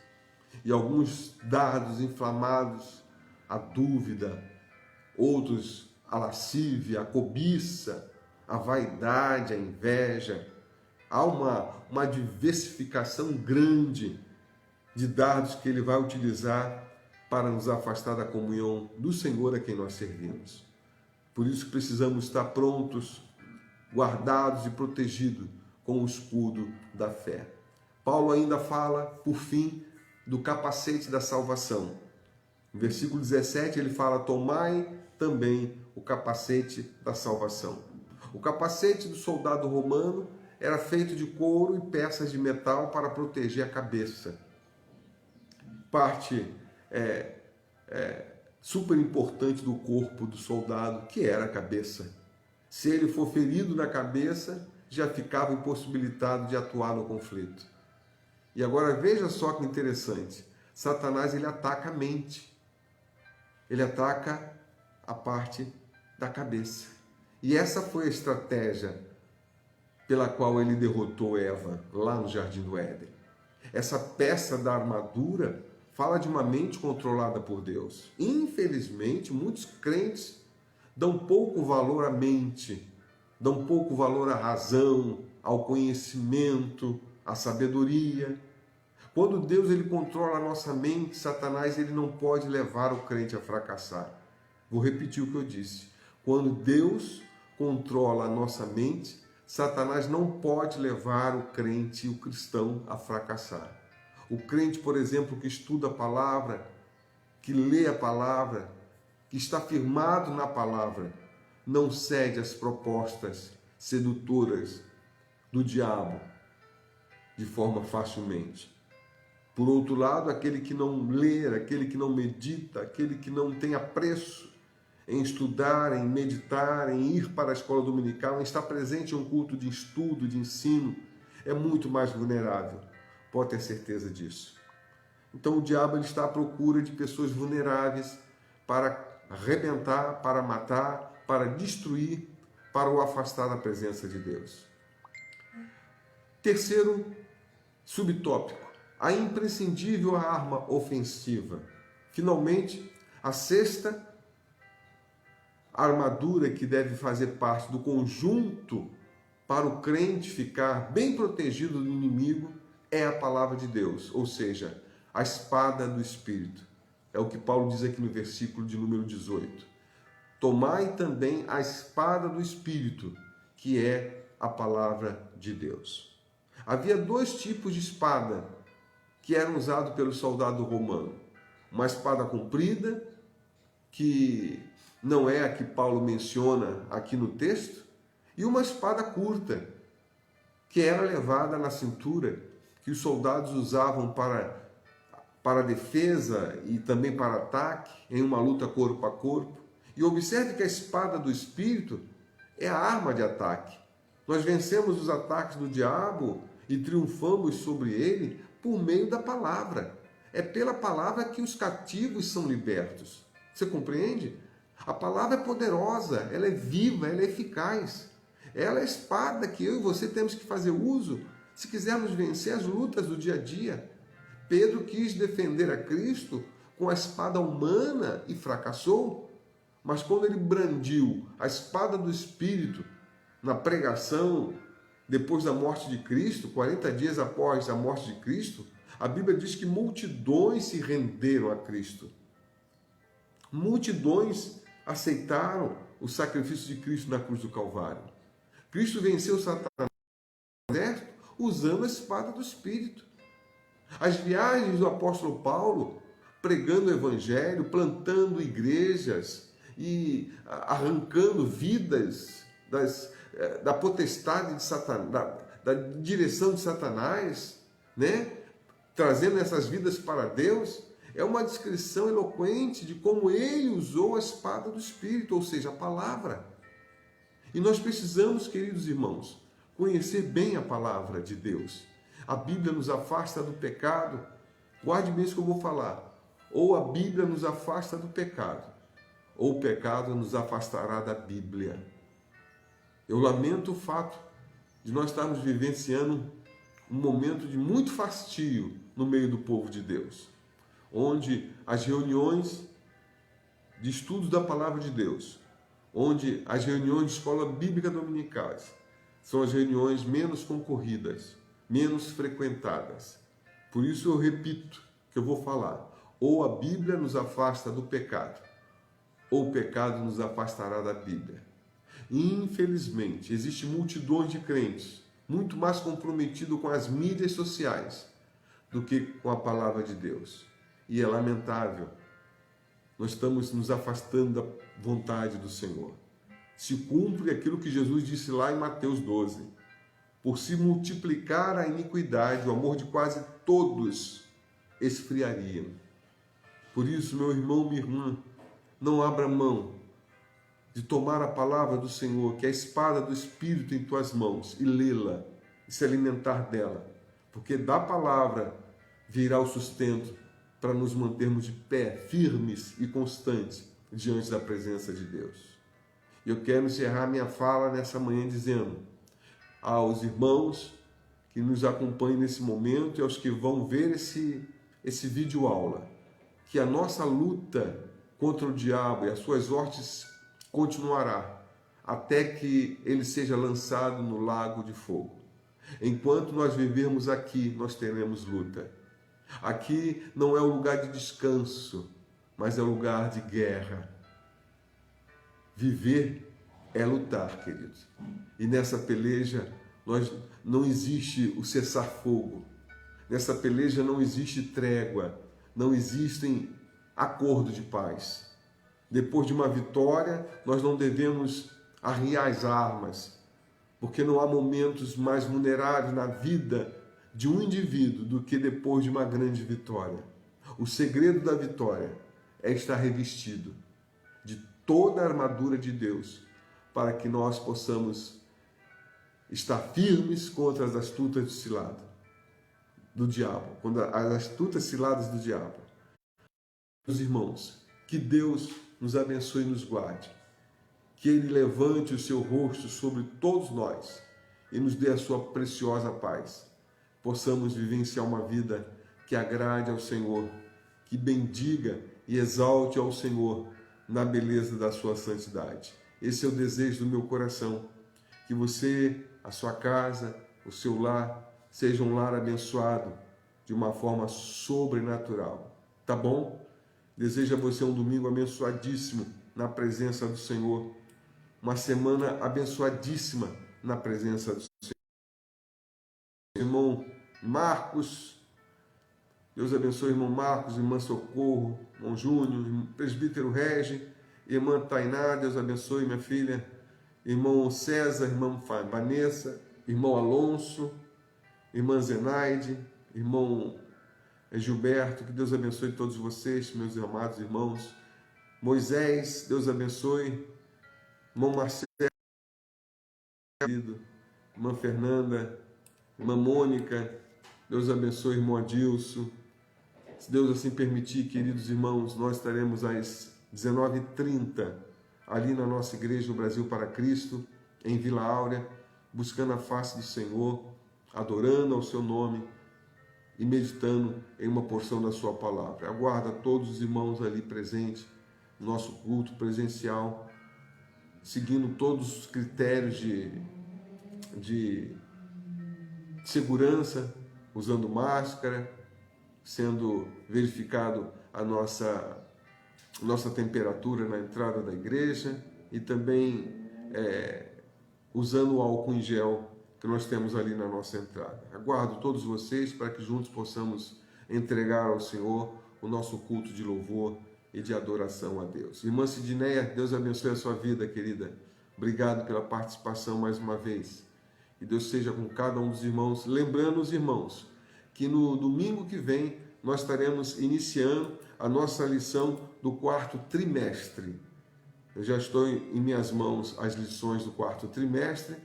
e alguns dardos inflamados, a dúvida, outros a lascívia, a cobiça, a vaidade, a inveja. Há uma diversificação grande de dados que ele vai utilizar para nos afastar da comunhão do Senhor a quem nós servimos. Por isso precisamos estar prontos, guardados e protegidos com o escudo da fé. Paulo ainda fala, por fim, do capacete da salvação. No versículo 17 ele fala: tomai também o capacete da salvação. O capacete do soldado romano era feito de couro e peças de metal para proteger a cabeça. Parte super importante do corpo do soldado, que era a cabeça. Se ele for ferido na cabeça, já ficava impossibilitado de atuar no conflito. E agora veja só que interessante. Satanás, ele ataca a mente. Ele ataca a parte da cabeça. E essa foi a estratégia pela qual ele derrotou Eva lá no Jardim do Éden. Essa peça da armadura fala de uma mente controlada por Deus. Infelizmente, muitos crentes dão pouco valor à mente, dão pouco valor à razão, ao conhecimento, à sabedoria. Quando Deus ele controla a nossa mente, Satanás ele não pode levar o crente a fracassar. Vou repetir o que eu disse. Quando Deus controla a nossa mente, Satanás não pode levar o crente, o cristão, a fracassar. O crente, por exemplo, que estuda a palavra, que lê a palavra, que está firmado na palavra, não cede às propostas sedutoras do diabo de forma facilmente. Por outro lado, aquele que não lê, aquele que não medita, aquele que não tem apreço em estudar, em meditar, em ir para a escola dominical, em estar presente em um culto de estudo, de ensino, é muito mais vulnerável. Pode ter certeza disso. Então o diabo ele está à procura de pessoas vulneráveis para arrebentar, para matar, para destruir, para o afastar da presença de Deus. Terceiro subtópico, a imprescindível arma ofensiva. Finalmente, a sexta armadura que deve fazer parte do conjunto para o crente ficar bem protegido do inimigo é a palavra de Deus, ou seja, a espada do Espírito. É o que Paulo diz aqui no versículo de número 18. Tomai também a espada do Espírito, que é a palavra de Deus. Havia dois tipos de espada que eram usados pelo soldado romano. Uma espada comprida, que não é a que Paulo menciona aqui no texto, e uma espada curta, que era levada na cintura, que os soldados usavam para defesa e também para ataque, em uma luta corpo a corpo. E observe que a espada do Espírito é a arma de ataque. Nós vencemos os ataques do diabo e triunfamos sobre ele por meio da palavra. É pela palavra que os cativos são libertos. Você compreende? A palavra é poderosa, ela é viva, ela é eficaz. Ela é a espada que eu e você temos que fazer uso se quisermos vencer as lutas do dia a dia. Pedro quis defender a Cristo com a espada humana e fracassou, mas quando ele brandiu a espada do Espírito na pregação, depois da morte de Cristo, 40 dias após a morte de Cristo, a Bíblia diz que multidões se renderam a Cristo. Multidões aceitaram o sacrifício de Cristo na cruz do Calvário. Cristo venceu Satanás no deserto usando a espada do Espírito. As viagens do apóstolo Paulo, pregando o evangelho, plantando igrejas e arrancando vidas da potestade de Satanás, da direção de Satanás, né? Trazendo essas vidas para Deus, é uma descrição eloquente de como ele usou a espada do Espírito, ou seja, a palavra. E nós precisamos, queridos irmãos, conhecer bem a palavra de Deus. A Bíblia nos afasta do pecado. Guarde bem isso que eu vou falar. Ou a Bíblia nos afasta do pecado, ou o pecado nos afastará da Bíblia. Eu lamento o fato de nós estarmos vivenciando um momento de muito fastio no meio do povo de Deus, onde as reuniões de estudos da palavra de Deus, onde as reuniões de escola bíblica dominicais são as reuniões menos concorridas, menos frequentadas. Por isso eu repito que eu vou falar. Ou a Bíblia nos afasta do pecado, ou o pecado nos afastará da Bíblia. Infelizmente, existem multidões de crentes muito mais comprometidos com as mídias sociais do que com a palavra de Deus. E é lamentável. Nós estamos nos afastando da vontade do Senhor. Se cumpre aquilo que Jesus disse lá em Mateus 12. Por se multiplicar a iniquidade, o amor de quase todos esfriaria. Por isso, meu irmão, minha irmã, não abra mão de tomar a palavra do Senhor, que é a espada do Espírito em tuas mãos, e lê-la, e se alimentar dela. Porque da palavra virá o sustento para nos mantermos de pé, firmes e constantes diante da presença de Deus. E eu quero encerrar minha fala nessa manhã dizendo aos irmãos que nos acompanham nesse momento e aos que vão ver esse vídeo aula, que a nossa luta contra o diabo e as suas hostes continuará até que ele seja lançado no lago de fogo. Enquanto nós vivermos aqui, nós teremos luta. Aqui não é o lugar de descanso, mas é o lugar de guerra. Viver é lutar, queridos. E nessa peleja não existe o cessar-fogo. Nessa peleja não existe trégua, não existem acordo de paz. Depois de uma vitória, nós não devemos arriar as armas, porque não há momentos mais vulneráveis na vida de um indivíduo do que depois de uma grande vitória. O segredo da vitória é estar revestido de toda a armadura de Deus, para que nós possamos estar firmes contra as astutas ciladas do diabo, contra as astutas ciladas do diabo. Meus irmãos, que Deus nos abençoe e nos guarde, que Ele levante o seu rosto sobre todos nós e nos dê a sua preciosa paz. Possamos vivenciar uma vida que agrade ao Senhor, que bendiga e exalte ao Senhor na beleza da sua santidade. Esse é o desejo do meu coração, que você, a sua casa, o seu lar, seja um lar abençoado de uma forma sobrenatural. Tá bom? Desejo a você um domingo abençoadíssimo na presença do Senhor, uma semana abençoadíssima na presença do Senhor. Irmão Marcos, Deus abençoe irmão Marcos, irmã Socorro, irmão Júnior, presbítero Regi, irmã Tainá, Deus abençoe minha filha, irmão César, irmã Vanessa, irmão Alonso, irmã Zenaide, irmão Gilberto, que Deus abençoe todos vocês, meus amados irmãos. Moisés, Deus abençoe. Irmão Marcelo, irmã Fernanda, irmã Mônica, Deus abençoe, irmão Adilson. Se Deus assim permitir, queridos irmãos, nós estaremos às 19h30 ali na nossa igreja, o Brasil para Cristo, em Vila Áurea, buscando a face do Senhor, adorando ao seu nome e meditando em uma porção da sua palavra. Aguarda todos os irmãos ali presentes, nosso culto presencial, seguindo todos os critérios de segurança, usando máscara, sendo verificado a nossa temperatura na entrada da igreja e também usando o álcool em gel que nós temos ali na nossa entrada. Aguardo todos vocês para que juntos possamos entregar ao Senhor o nosso culto de louvor e de adoração a Deus. Irmã Sidneia, Deus abençoe a sua vida, querida. Obrigado pela participação mais uma vez. E Deus seja com cada um dos irmãos. Lembrando os irmãos que no domingo que vem nós estaremos iniciando a nossa lição do quarto trimestre. Eu já estou em minhas mãos as lições do quarto trimestre,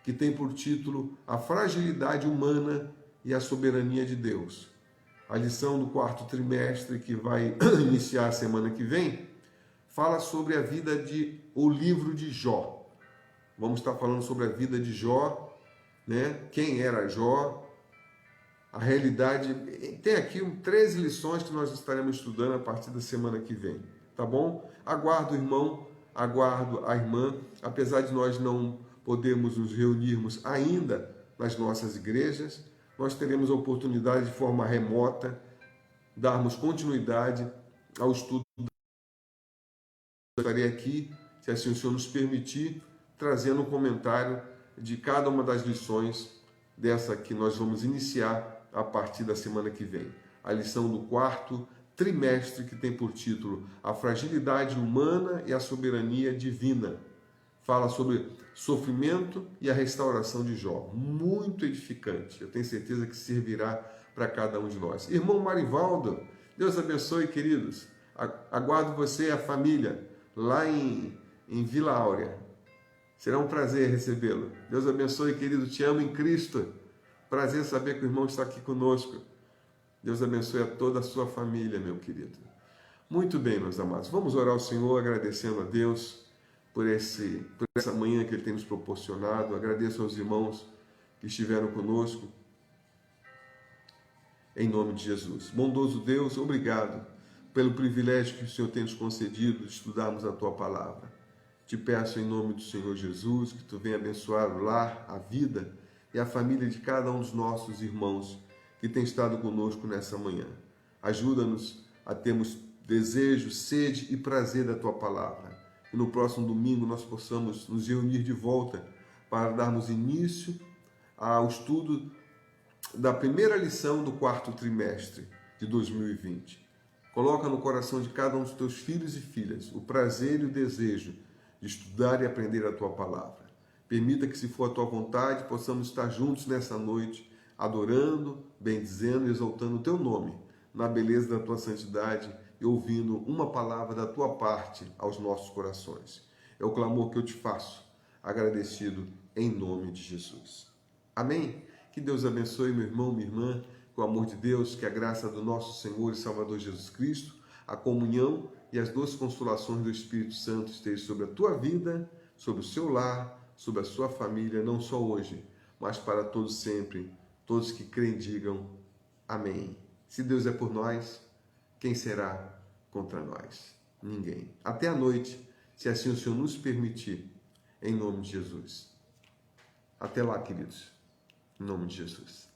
que tem por título A Fragilidade Humana e a Soberania de Deus. A lição do quarto trimestre, que vai iniciar a semana que vem, fala sobre a vida o livro de Jó. Vamos estar falando sobre a vida de Jó, né? Quem era Jó, a realidade. Tem aqui 13 lições que nós estaremos estudando a partir da semana que vem, tá bom? Aguardo o irmão, aguardo a irmã, apesar de nós não podermos nos reunirmos ainda nas nossas igrejas, nós teremos a oportunidade de forma remota darmos continuidade ao estudo. Estarei aqui, se assim o Senhor nos permitir, trazendo um comentário de cada uma das lições dessa que nós vamos iniciar a partir da semana que vem. A lição do quarto trimestre, que tem por título A Fragilidade Humana e a Soberania Divina. Fala sobre sofrimento e a restauração de Jó. Muito edificante. Eu tenho certeza que servirá para cada um de nós. Irmão Marivaldo, Deus abençoe, queridos. Aguardo você e a família lá em Vila Áurea. Será um prazer recebê-lo. Deus abençoe, querido. Te amo em Cristo. Prazer saber que o irmão está aqui conosco. Deus abençoe a toda a sua família, meu querido. Muito bem, meus amados. Vamos orar ao Senhor, agradecendo a Deus por essa manhã que Ele tem nos proporcionado. Agradeço aos irmãos que estiveram conosco. Em nome de Jesus. Bondoso Deus, obrigado pelo privilégio que o Senhor tem nos concedido de estudarmos a Tua Palavra. Te peço em nome do Senhor Jesus que Tu venha abençoar o lar, a vida e a família de cada um dos nossos irmãos que tem estado conosco nessa manhã. Ajuda-nos a termos desejo, sede e prazer da Tua Palavra. E no próximo domingo nós possamos nos reunir de volta para darmos início ao estudo da primeira lição do quarto trimestre de 2020. Coloca no coração de cada um dos Teus filhos e filhas o prazer e o desejo de estudar e aprender a Tua Palavra. Permita que, se for a Tua vontade, possamos estar juntos nessa noite, adorando, bendizendo e exaltando o Teu nome, na beleza da Tua santidade e ouvindo uma palavra da Tua parte aos nossos corações. É o clamor que eu te faço, agradecido em nome de Jesus. Amém? Que Deus abençoe, meu irmão, minha irmã, com o amor de Deus, que a graça do nosso Senhor e Salvador Jesus Cristo, a comunhão e as doces consolações do Espírito Santo estejam sobre a tua vida, sobre o seu lar, sobre a sua família, não só hoje, mas para todos sempre. Todos que creem digam amém. Se Deus é por nós, quem será contra nós? Ninguém. Até a noite, se assim o Senhor nos permitir, em nome de Jesus. Até lá, queridos. Em nome de Jesus.